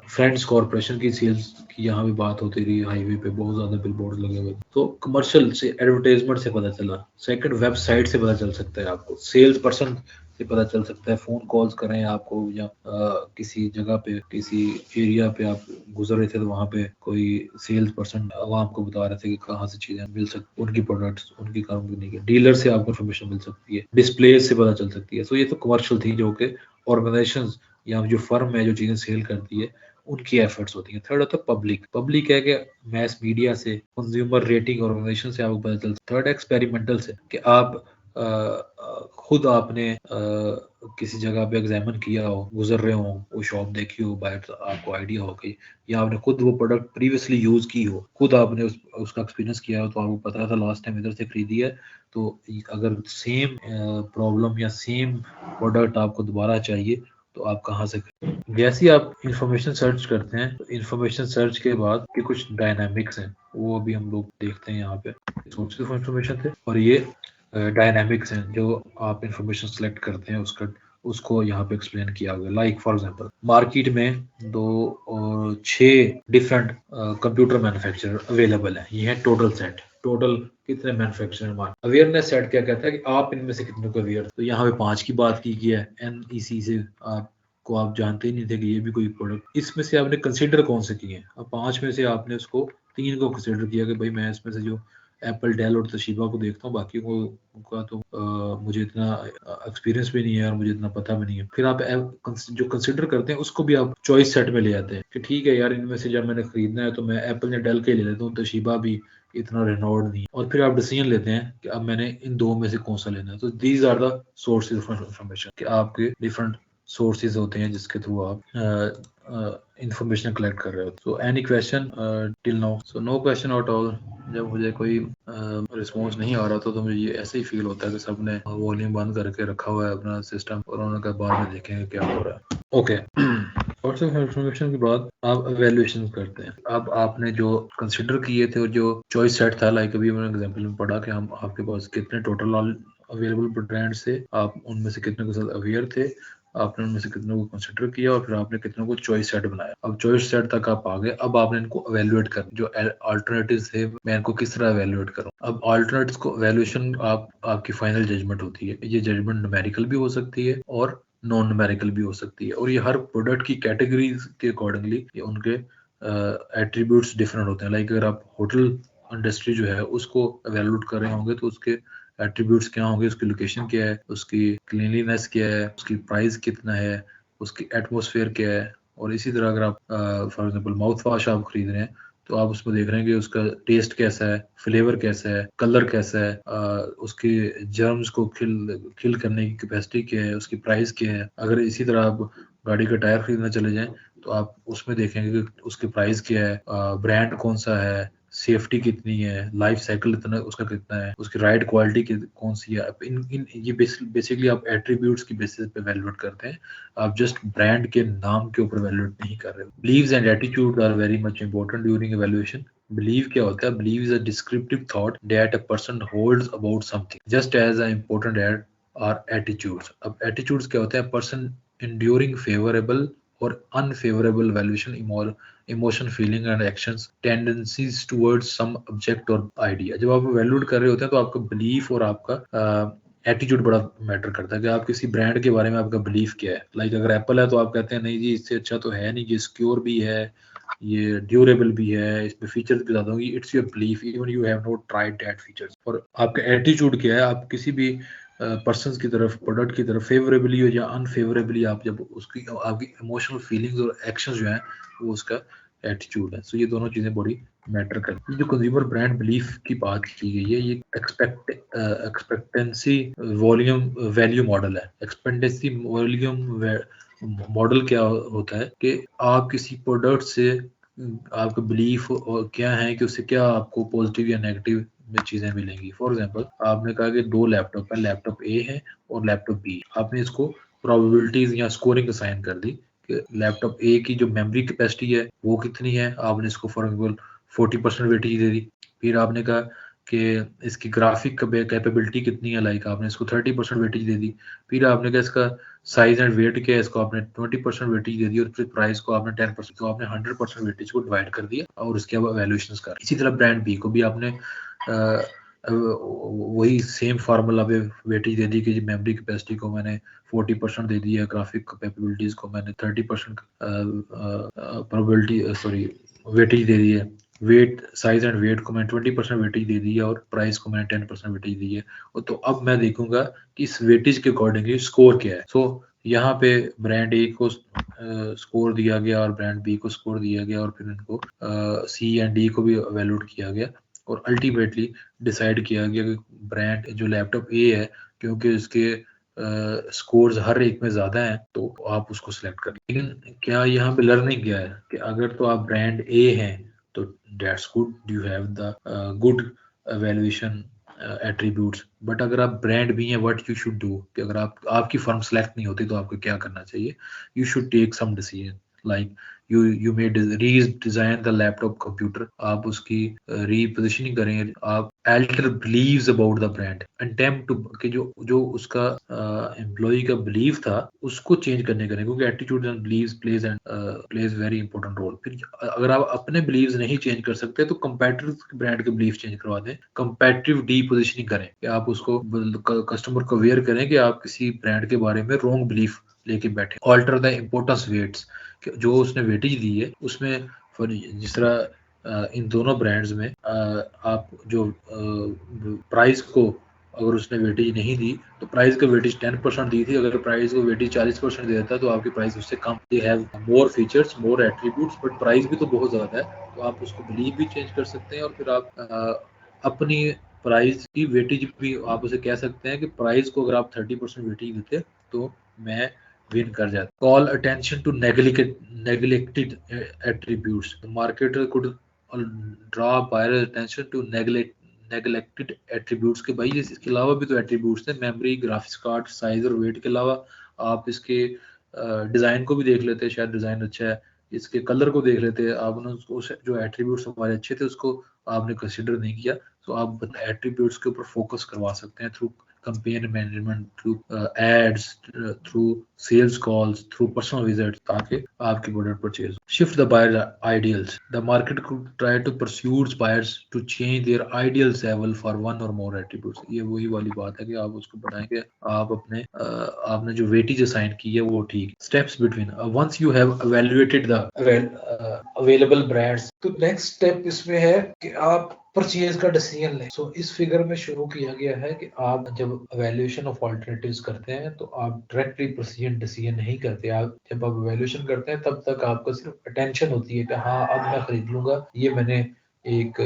फ्रेंड्स कॉर्पोरेशन की सेल्स की यहाँ पे बात होती रही, हाईवे पे बहुत ज्यादा बिलबोर्ड लगे हुए। तो कमर्शियल से, एडवर्टाइजमेंट से पता चला। सेकंड, वेबसाइट से पता चल सकता है आपको, सेल्स पर्सन से पता चल सकता है, फोन कॉल्स करें आपको, या किसी जगह पे, किसी एरिया पे आप गुजर रहे थे तो वहाँ पे कोई सेल्स पर्सन वहाँ आपको बता रहे थे कि कहाँ से चीजें मिल सकती, उनकी प्रोडक्ट्स, उनकी कंपनी के डीलर से आपको इन्फॉर्मेशन मिल सकती है, डिस्प्ले से पता चल सकती है। सो ये तो कमर्शियल थी जो कि ऑर्गेनाइजेशंस या जो फर्म है जो चीजें सेल करती है उनकी एफर्ट्स होती है। थर्ड होता है पब्लिक। पब्लिक है कि मैस मीडिया से, कंज्यूमर रेटिंग ऑर्गेनाइजेशन से आपको पता चल। थर्ड एक्सपेरिमेंटल से कि आप खुद आपने किसी जगह पे एग्जामिन किया हो, गुजर रहे हो, वो शॉप देखी हो, बाहर आपको आइडिया हो गई, या आपने खुद वो प्रोडक्ट प्रीवियसली यूज की हो, खुद आपने उसका एक्सपीरियंस किया हो, तो आपको पता था लास्ट टाइम इधर से खरीदी है, तो अगर सेम प्रॉब्लम या सेम प्रोडक्ट आपको दोबारा चाहिए तो आप कहाँ से। जैसे आप इंफॉर्मेशन सर्च करते हैं तो इंफॉर्मेशन सर्च के बाद के कुछ डायनामिक्स हैं, वो अभी हम लोग देखते हैं यहाँ पे। सोर्सेस ऑफ इंफॉर्मेशन थे और ये डायनामिक्स हैं जो आप इंफॉर्मेशन सेलेक्ट करते हैं उसको यहाँ पे एक्सप्लेन किया हुआ है। लाइक फॉर एग्जांपल मार्केट में 6 डिफरेंट कंप्यूटर मैन्युफैक्चरर अवेलेबल हैं। ये है टोटल सेट, टोटल कितने मैन्युफैक्चरर मार्केट। अवेयरनेस सेट क्या कहता है कि आप इनमें से कितने को अवेयर। तो यहाँ पे 5 की बात की गई है। NEC से आप जानते ही नहीं थे कि ये भी कोई प्रोडक्ट। इसमें से आपने कंसिडर कौन से किए हैं? अब 5 में से आपने उसको 3 को कंसिडर किया कि भाई मैं इसमें से जो एप्पल, डेल और तोशिबा को देखता हूँ, बाकी को का तो मुझे इतना एक्सपीरियंस भी नहीं है और मुझे इतना पता भी नहीं है। फिर आप जो कंसिडर करते हैं उसको भी आप चॉइस सेट में ले आते हैं कि ठीक है यार, इनमें से जब मैंने खरीदना है तो मैं एप्पल या डेल के ले लेता हूँ, तोशिबा भी इतना रेनॉल्ड नहीं है। और फिर आप डिसीजन लेते हैं कि अब मैंने इन 2 में से कौन सा लेना है। तो these are the sources of information कि आपके डिफरेंट सोर्सेज होते हैं जिसके थ्रू आप इंफॉर्मेशन कलेक्ट कर रहे हो। So any question till now? So no question at all. जब मुझे कोई रिस्पॉन्स नहीं आ रहा था तो मुझे ये ऐसे ही फील होता है कि सबने वॉल्यूम बंद करके रखा हुआ है अपना सिस्टम, और उन्होंने कहा बाद में देखेंगे क्या हो रहा है। ओके, सोर्स ऑफ इंफॉर्मेशन के बाद आप एवेल्युएशन करते हैं। अब आपने जो कंसिडर किए थे और जो चॉइस सेट था, लाइक अभी मैंने एग्जांपल में पढ़ा कि हम आपके पास कितने टोटल अवेलेबल ब्रांड्स थे, आप उनमें से कितने के साथ अवेयर थे, आपने उनमें से कितनों को कंसिडर किया और फिर आपने कितनों को चॉइस सेट बनाया। अब चॉइस सेट तक आप आ गए। अब आपने इनको एवेल्युएट करना, जो अल्टरनेटिव्स थे मैं इनको किस तरह एवेल्युएट करूं। अब अल्टरनेटिव्स को एवेल्युएशन आपकी फाइनल जजमेंट होती है। ये जजमेंट न्यूमेरिकल भी हो सकती है और नॉन न्यूमेरिकल भी हो सकती है, और ये हर प्रोडक्ट की कैटेगरीज के अकॉर्डिंगली ये उनके एट्रीब्यूट्स डिफरेंट होते हैं। लाइक अगर आप होटल इंडस्ट्री जो है उसको एवेल्युएट कर रहे होंगे तो उसके एट्रीब्यूट्स क्या होंगे, उसकी लोकेशन क्या है, उसकी क्लीनलीनेस क्या है, उसकी प्राइस कितना है, उसकी एटमॉस्फेयर क्या है। और इसी तरह अगर आप फॉर एग्जांपल माउथ वॉश आप खरीद रहे हैं तो आप उसमें देख रहे हैं कि उसका टेस्ट कैसा है, फ्लेवर कैसा है, कलर कैसा है, उसके जर्म्स को किल करने की कैपेसिटी क्या है, उसकी प्राइस क्या है। अगर इसी तरह आप गाड़ी का टायर खरीदना चले जाएं तो आप उसमें देखेंगे कि उसकी प्राइस क्या है, ब्रांड कौन सा है, सेफ्टी कितनी है, लाइफ साइकिल इतना उसका कितना है, उसकी राइड क्वालिटी कौन सी है। इन ये बेसिकली आप एट्रीब्यूट्स की बेसिस पे वैल्यूएट करते हैं। आप जस्ट ब्रांड के नाम के ऊपर वैल्यूएट नहीं कर रहे। Believes and attitude are very much important during evaluation. Believe क्या होता है? Believe is a descriptive thought that a person holds about something just as a important ad are attitudes. अब एटीट्यूड्स क्या होता है? Person enduring favorable or unfavorable valuation, emotion, feeling and actions, tendencies towards some object or idea। जब आप valued कर रहे होते हैं तो आपका बिलीफ और आपका एटीट्यूड बड़ा मैटर करता है कि आप किसी ब्रांड के बारे में आपका बिलीफ क्या है। लाइक अगर एप्पल है तो आप कहते हैं नहीं जी इससे अच्छा तो है नहीं, ये सिक्योर भी है, ये ड्यूरेबल भी है, इसमें फीचर्स भी ज्यादा होंगी। It's your belief even you have not tried that features. और आपका एटीट्यूड क्या है? आप किसी भी पर्सन की तरफ, प्रोडक्ट की तरफ फेवरेबली हो या अनफेवरेबली, आप जब उसकी आपकी इमोशनल फीलिंग्स और एक्शंस जो हैं वो उसका एटीट्यूड है। सो ये दोनों चीजें बड़ी मैटर करती है। जो कंज्यूमर ब्रांड बिलीफ की बात की गई है, ये एक्सपेक्टेंसी वॉल्यूम वैल्यू मॉडल है। एक्सपेक्टेंसी वॉल्यूम मॉडल क्या होता है कि आप किसी प्रोडक्ट से आपका बिलीफ क्या है कि उससे क्या आपको पॉजिटिव या नेगेटिव में चीजें मिलेंगी। फॉर एग्जांपल आपने कहा कि 2 लैपटॉप है, लैपटॉप ए है और लैपटॉप बी। आपने इसको प्रोबेबिलिटीज या स्कोरिंग असाइन कर दी कि लैपटॉप ए की जो मेमोरी कैपेसिटी है वो कितनी है, आपने इसको फॉर एग्जाम्पल 40% वेटेज दे दी। फिर आपने कहा कि इसकी ग्राफिक कैपेबिलिटी कितनी है, लाइक आपने इसको 30% वेटेज दे दी। फिर आपने कहा इसका साइज एंड वेट क्या है, इसको आपने 20% वेटेज दे दी और फिर प्राइस को आपने 10%, तो आपने 100% वेटेज को डिवाइड कर दिया और उसके बाद वैल्यूएशंस कर। इसी तरह ब्रांड बी को भी आपने वही सेम फार्मूला पे वेटेज दे दी कि मेमोरी कैपेसिटी को मैंने 40% दे दी है, ग्राफिक कैपेबिलिटीज को मैंने 30% प्रोबेबिलिटी सॉरी वेटेज दे दी है, वेट साइज एंड वेट को मैंने 20% वेटेज दे दी है और प्राइस को मैंने 10% वेटेज दी है। तो अब मैं देखूंगा कि इस वेटेज के अकॉर्डिंगली स्कोर क्या है। सो यहाँ पे ब्रांड ए को स्कोर दिया गया और ब्रांड बी को स्कोर दिया गया और फिर इनको सी एंड डी को भी वैल्यूड किया गया और अल्टीमेटली डिसाइड किया गया कि ब्रांड जो लैपटॉप ए है, क्योंकि उसके स्कोर्स हर एक में ज्यादा हैं तो आप उसको सिलेक्ट कर। लेकिन क्या यहाँ पे लर्निंग क्या है कि अगर तो आप ब्रांड ए हैं तो that's good, you have the good valuation attributes. But अगर आप ब्रांड भी हैं, व्हाट यू शुड डू कि अगर आपकी फर्म सेलेक्ट नहीं होती तो आपको क्या करना चाहिए? You should take some decision, like you may redesign the laptop computer, आप उसकी रीपोजिशनिंग करेंगे, आप alter believes about the brand, attempt to कि जो उसका एम्प्लॉय का बिलीव था उसको चेंज करने का, क्योंकि attitude and believes plays very important role. फिर अगर आप अपने बिलीव्स नहीं चेंज कर सकते तो कंपेटिटिव ब्रांड के बिलीव चेंज करवा दें, कंपेटिटिव डी पोजिशनिंग करें कि आप उसको कस्टमर को अवेयर करें कि आप किसी ब्रांड के बारे में रॉन्ग बिलीफ लेके बैठे। ऑल्टर द इम्पोर्टेंस वेट्स, जो उसने वेटेज दी है उसमें, जिस तरह इन दोनों ब्रांड्स में आप जो प्राइस को अगर उसने वेटेज नहीं दी तो प्राइस का वेटेज 10% दी थी, अगर प्राइस को वेटेज 40% दे देता तो आपकी प्राइस उससे कम। They have more features, more attributes, but price भी तो बहुत ज्यादा है, तो आप उसको बिलीव भी चेंज कर सकते हैं और फिर आप अपनी प्राइस की वेटेज भी आप उसे कह सकते हैं कि प्राइस को अगर आप 30% वेटेज देते तो मैं विन कर जाता। Call attention to neglected attributes, marketer could draw buyer attention to neglected attributes के भाई इसके अलावा भी तो एट्रीब्यूट्स हैं, मेमोरी, ग्राफिक्स कार्ड, साइज और वेट के अलावा आप इसके डिज़ाइन को भी देख लेते हैं, शायद डिज़ाइन अच्छा है, इसके कलर को देख लेते हैं, आपने उसको जो एट्रीब्यूट्स हमारे अच्छे थे उसको आपने कंसिडर नहीं किया, तो आप एट्रीब्यूट्स के ऊपर फोकस करवा सकते हैं through campaign management, through ads, through sales calls, through personal visits, ताकि आपकी product purchase. Shift the buyer ideals. The market could try to pursue buyers to change their ideal level for one or more attributes. ये वही वाली बात है कि आप उसको बताएंगे आप अपने आपने जो वेटेज असाइन की है वो ठीक। Steps between once you have evaluated the available brands, तो नेक्स्ट स्टेप इसमें है कि आप परचेज का डिसीजन लें। सो इस फिगर में शुरू किया गया है कि आप जब एवेल्यूएशन ऑफ ऑल्टरनेटिव्स करते हैं तो आप डायरेक्टली डिसीजन नहीं करते। आप जब आप एवेल्यूएशन करते हैं तब तक आपको सिर्फ अटेंशन होती है कि हाँ अब मैं खरीद लूंगा, ये मैंने एक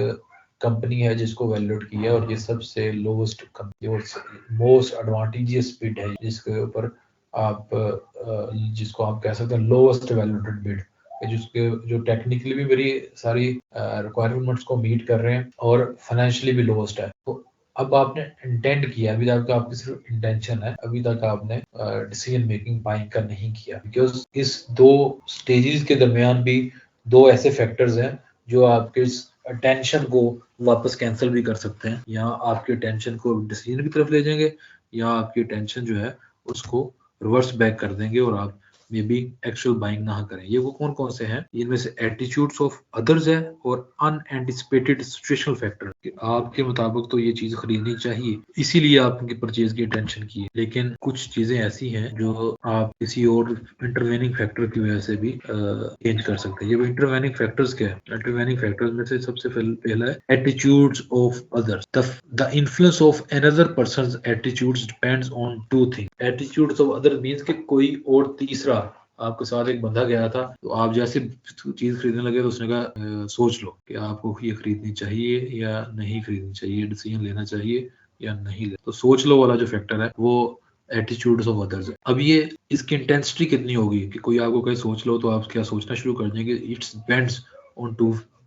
कंपनी है जिसको वैल्यूएट किया और ये सबसे लोएस्ट मोस्ट एडवांटेजियस बिड है, जिसके ऊपर आप जिसको आप कह सकते हैं लोएस्ट वैल्यूएटेड बिड, जिसके जो टेक्निकली भी मेरी सारी रिक्वायरमेंट्स को मीट कर रहे हैं और फाइनेंशियली भी लोएस्ट है। तो अब आपने इंटेंट किया, अभी तक आपकी सिर्फ इंटेंशन है, अभी तक आपने डिसीजन मेकिंग बाइंग का नहीं किया, बिकॉज इस दो स्टेजेस के दरमियान भी दो ऐसे फैक्टर्स हैं जो आपके अटेंशन को वापस कैंसिल भी कर सकते हैं, या आपकी अटेंशन को डिसीजन की तरफ ले जाएंगे, या आपकी अटेंशन जो है उसको रिवर्स बैक कर देंगे और आप मे बी एक्चुअल बाइंग ना करें। ये वो कौन कौन से हैं, इनमें से एटीट्यूड्स ऑफ अदर्स है और अनएंटिसिपेटेड सिचुएशनल फैक्टर, कि आपके मुताबिक तो ये चीज खरीदनी चाहिए इसीलिए आपकी परचेज की अटेंशन की है, लेकिन कुछ चीजें ऐसी हैं जो आप किसी और इंटरवेनिंग फैक्टर की वजह से भी चेंज कर सकते हैं। ये इंटरवेनिंग फैक्टर्स क्या है? इंटरवेनिंग फैक्टर्स में से सबसे पहला है attitudes of others. The influence of another persons attitudes depends on two things. Attitudes of other means कि कोई और तीसरा आपके साथ एक बंदा गया था, तो आप जैसे चीज खरीदने लगे तो उसने कहा सोच लो कि आपको ये खरीदनी चाहिए या नहीं खरीदनी चाहिए, डिसीजन लेना चाहिए या नहीं ले। तो सोच लो वाला जो फैक्टर है वो एटीट्यूड्स ऑफ अदर्स है। अब ये इसकी इंटेंसिटी कितनी होगी कि कोई आपको कहीं सोच लो तो आप क्या सोचना शुरू कर देंगे? It's depends on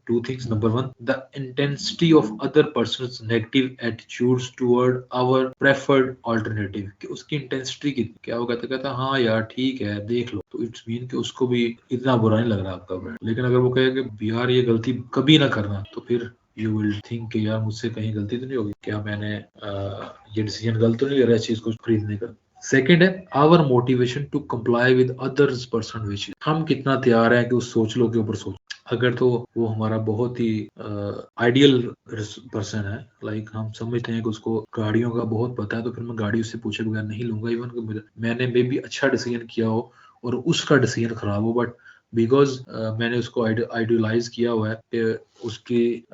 two things. Number one, the intensity of other person's negative attitudes toward our preferred alternative, कि उसकी इंटेंसिटी कितनी, क्या वो कहता हाँ यार ठीक है देख लो, तो इट्स मीन कि उसको भी इतना बुरा नहीं लग रहा आपका ब्रांड। लेकिन अगर वो कहे कि यार ये गलती कभी ना करना, तो फिर यू विल थिंक कि यार मुझसे कहीं गलती तो नहीं होगी, क्या मैंने ये डिसीजन गलत तो नहीं ले रहा है चीज को खरीदने का। सेकेंड है our motivation to comply with others person wishes, हम कितना तैयार हैं कि उस सोच लो के ऊपर सोच। अगर तो वो हमारा बहुत ही आइडियल पर्सन है, लाइक हम समझते हैं कि उसको गाड़ियों का बहुत पता है, तो फिर मैं गाड़ी उससे पूछे बगैर नहीं लूंगा, इवन कि मैंने मे बी अच्छा डिसीजन किया हो और उसका डिसीजन खराब हो, बट बिकॉज मैंने उसको आइडियलाइज किया हुआ है कि उसकी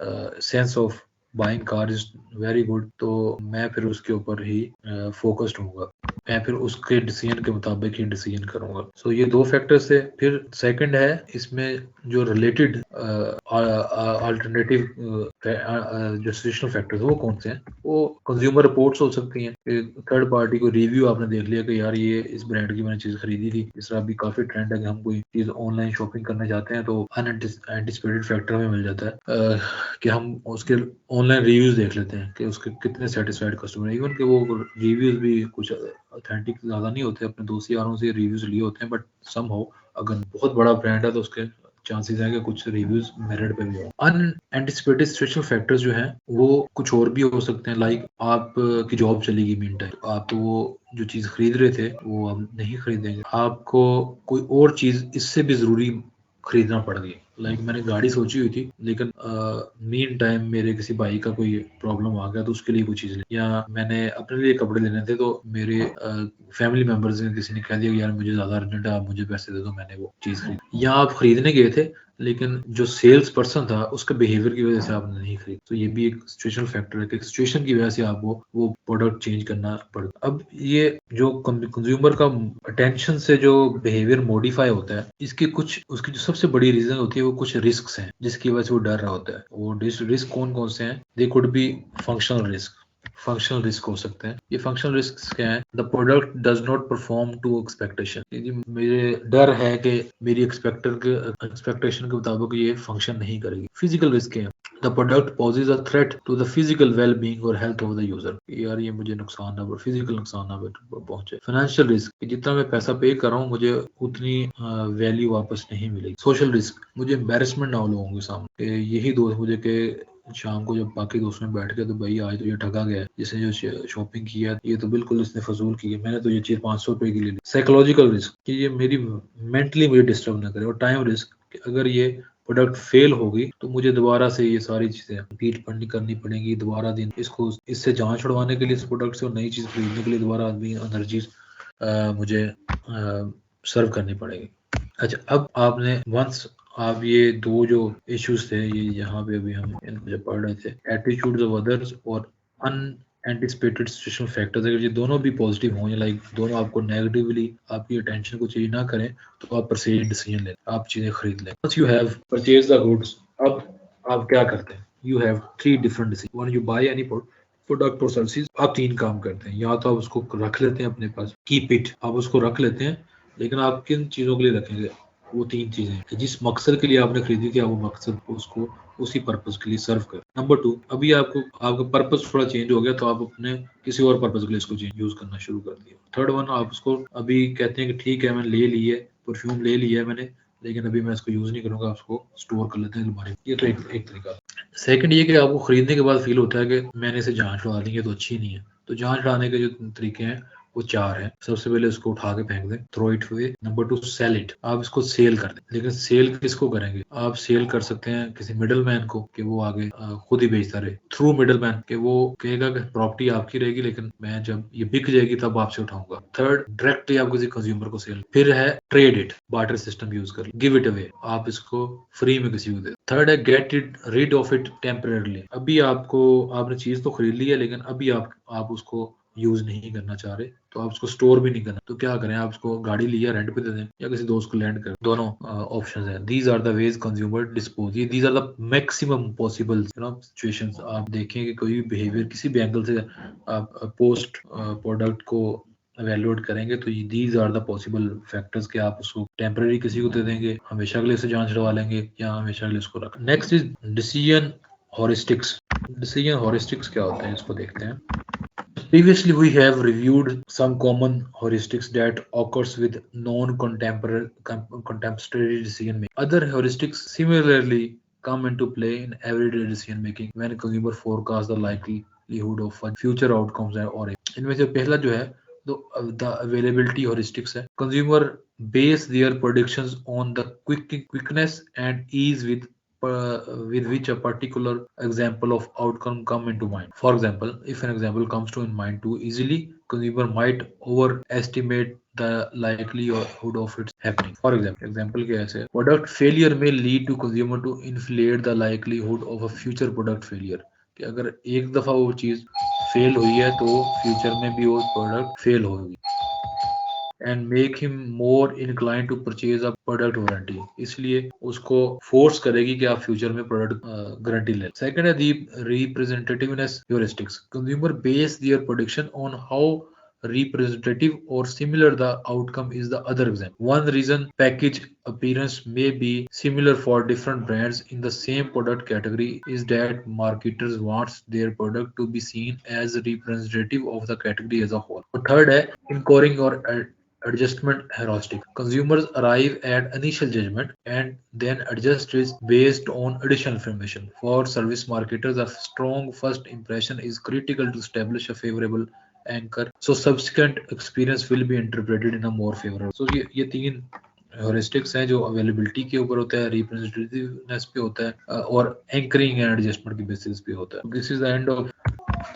sense of buying car is very good, तो मैं फिर उसके ऊपर ही फोकस्ड होऊंगा, मैं फिर उसके डिसीजन के मुताबिक ही डिसीजन करूंगा। सो ये दो फैक्टर्स है। फिर सेकंड है इसमें जो रिलेटेड अल्टरनेटिव जो सिचुएशनल फैक्टर्स वो कौन से हैं? वो कंज्यूमर रिपोर्ट्स हो सकती हैं, थर्ड पार्टी को रिव्यू आपने देख लिया कि यार ये इस ब्रांड की मैंने चीज खरीदी थी, इस तरह अभी काफी ट्रेंड है कि हम कोई चीज ऑनलाइन शॉपिंग करने जाते हैं तो अनएंटिसिपेटेड फैक्टर में मिल जाता है कि हम उसके ऑनलाइन रिव्यूज देख लेते हैं कि उसके कितने सेटिस्फाइड कस्टमर है, इवन कि वो रिव्यूज भी कुछ ऑथेंटिक ज्यादा नहीं होते, अपने दोस्त यारों से रिव्यूज लिए होते हैं, बट सम हो अगर बहुत बड़ा ब्रांड है तो उसके चांसेस है कि कुछ रिव्यूज मेरिट पे भी हो। अनएंटिसिपेटेड सिचुएशनल फैक्टर्स जो हैं वो कुछ और भी हो सकते हैं, लाइक आप की जॉब चलेगी मीन टाइम, आप तो वो जो चीज खरीद रहे थे वो अब नहीं खरीदेंगे, आपको कोई और चीज इससे भी जरूरी खरीदना पड़ गई। लाइक मैंने गाड़ी सोची हुई थी, लेकिन मीन टाइम मेरे किसी भाई का कोई प्रॉब्लम आ गया तो उसके लिए कोई चीज ले, या मैंने अपने लिए कपड़े लेने थे तो मेरे फैमिली मेंबर्स ने किसी ने कह दिया कि यार मुझे ज्यादा अर्जेंट है, आप मुझे पैसे दे दो, मैंने वो चीज खरीदी। या आप खरीदने गए थे लेकिन जो सेल्स पर्सन था उसके बिहेवियर की वजह से आपने नहीं खरीदी, तो ये भी एक सिचुएशनल फैक्टर है कि सिचुएशन की वजह से आपको वो प्रोडक्ट चेंज करना पड़। अब ये जो कंज्यूमर का अटेंशन से जो बिहेवियर मॉडिफाई होता है, इसकी कुछ उसकी जो सबसे बड़ी रीजन होती है वो कुछ रिस्क हैं जिसकी वजह से वो डर रहा होता है। वो रिस्क कौन कौन से हैं? They could be functional risk, functional risk हो सकते हैं। ये फंक्शनल रिस्क क्या है? The product does not perform to expectation, मेरे डर है कि मेरी एक्सपेक्टेशन के मुताबिक ये फंक्शन नहीं करेगी। फिजिकल रिस्क है, the product poses a threat to the physical well being और हेल्थ ऑफ द यूजर, यार ये मुझे नुकसान ना फिजिकल नुकसान ना पहुंचे। फाइनेंशियल रिस्क, जितना मैं पैसा पे कर रहा हूँ मुझे उतनी वैल्यू वापस नहीं मिलेगी। सोशल रिस्क, मुझे एम्बेरसमेंट ना हो लोगों के सामने, यही दोस्त मुझे के शाम को जब बाकी दोस्तों में बैठ गए तो भाई आज तो ये ठगा गया, जिसने जो शॉपिंग किया ये तो बिल्कुल इसने फजूल की है, मैंने तो ये चीज 500 रुपए की ले ली। साइकोलॉजिकल रिस्क कि ये मेरी मेंटली मुझे डिस्टर्ब ना करे। और टाइम रिस्क कि अगर ये प्रोडक्ट फेल होगी तो मुझे दोबारा से ये सारी चीजें रिपीट करनी पड़ेगी, दोबारा दिन इसको इससे जान छुड़वाने के लिए इस प्रोडक्ट से और नई चीज खरीदने के लिए दोबारा आदमी एनर्जी मुझे सर्व करनी पड़ेगी। अच्छा, अब आपने वंस आप ये दो जो इश्यूज थे ये यहाँ पे अभी हम इनको जब पढ़ रहे थे, एटीट्यूड्स ऑफ अदर्स और अनएंटिसिपेटेड सिचुएशनल फैक्टर्स, अगर ये दोनों भी पॉजिटिव हों, लाइक दोनों आपको नेगेटिवली आपकी अटेंशन को चेंज ना करें तो आप परचेज डिसीजन लें, आप चीजें खरीद लें। Once you have purchase the goods, अब आप क्या करते हैं? You have 3 different decision. One, you buy any product और सर्विसेज, आप 3 काम करते हैं। या तो आप उसको रख लेते हैं अपने पास, कीप इट, आप उसको रख लेते हैं, लेकिन आप किन चीजों के लिए रखेंगे? वो 3 चीजें, जिस मकसद के लिए आपने खरीदी थी आप वो मकसद को उसको उसी पर्पस के लिए सर्व कर। नंबर 2, अभी आपका पर्पस थोड़ा चेंज हो गया तो आप अपने किसी और पर्पस के लिए इसको यूज करना शुरू कर दिया। थर्ड वन, आप उसको अभी कहते हैं कि ठीक है मैंने ले ली है, परफ्यूम ले लिया है मैंने, लेकिन अभी मैं इसको यूज नहीं करूंगा, आप उसको स्टोर कर लेते हैं अलमारी में। ये तो एक तरीका। सेकंड ये कि आपको खरीदने के बाद फील होता है कि मैंने इसे जांच छुड़ा ली है तो अच्छी नहीं है, तो जांच छुड़ाने के जो तरीके हैं वो 4 है। सबसे पहले उसको उठा के फेंक दें, throw it away. Number 2, sell it, आप इसको सेल कर दें, लेकिन सेल किसको करेंगे? आप सेल कर सकते हैं किसी मिडल मैन को कि वो आगे खुद ही बेचता रहे, थ्रू मिडल मैन कि वो कहेगा कि प्रॉपर्टी आपकी रहेगी लेकिन मैं जब ये बिक जाएगी तब आपसे उठाऊंगा। थर्ड, डायरेक्टली आप किसी कंज्यूमर को सेल। फिर है trade it, barter system use कर, गिव इट अवे, आप इसको फ्री में किसी को दे। थर्ड है get it rid of it temporarily, अभी आपने चीज तो खरीद ली है लेकिन अभी आप उसको यूज नहीं करना चाह रहे तो आप उसको स्टोर भी नहीं करना, तो क्या करें? आप उसको गाड़ी लिया रेंट पे दे दें या किसी दोस्त को लैंड करें, दोनों ऑप्शंस हैं। These are the ways consumer dispose, these are the maximum possible situations. आप देखें कि कोई भी बिहेवियर किसी भी एंगल से आप पोस्ट प्रोडक्ट को एवेल्युएट करेंगे तो these are the possible factors कि आप उसको टेम्परेरी किसी को दे देंगे, हमेशा के लिए उसे जांच छुड़वा लेंगे, या हमेशा के लिए उसको रख। Next is decision heuristics. Decision heuristics क्या होते हैं इसको देखते हैं। Previously, we have reviewed some common heuristics that occurs with contemporary decision making. Other heuristics similarly come into play in everyday decision making when consumer forecast the likelihood of future outcomes or इनमें से पहला जो है तो the availability heuristics है. Consumer base their predictions on the quickness and ease with which a particular example of outcome come into mind. For example, if an example comes to in mind too easily, consumer might overestimate the likelihood of its happening. For example कैसे product failure may lead to consumer to inflate the likelihood of a future product failure, कि अगर एक दफा वो चीज fail हुई है तो फ्यूचर में भी वो प्रोडक्ट फेल होगी। And make him more incline to purchase a product warranty, इसलिए उसको फोर्स करेगी कि आप फ्यूचर में प्रोडक्ट गारंटी लें। सेकंड है the representativeness heuristics. Consumer base their prediction on how representative or similar the outcome is the other example. One reason package appearance may be similar for different brands in the same product category is that marketers wants their product to be seen as representative of the category as a whole. Third है inquiring or Adjustment heuristic. Consumers arrive at initial judgment and then adjust it based on additional information. For service marketers, a strong first impression is critical to establish a favorable anchor. So subsequent experience will be interpreted in a more favorable. So ये तीन heuristics हैं जो availability के ऊपर होता है, representativeness पे होता है और एंकरिंग एंड एडजस्टमेंट की बेसिस पे होता है. This is the end of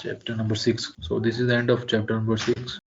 chapter number 6. So this is the end of chapter number 6.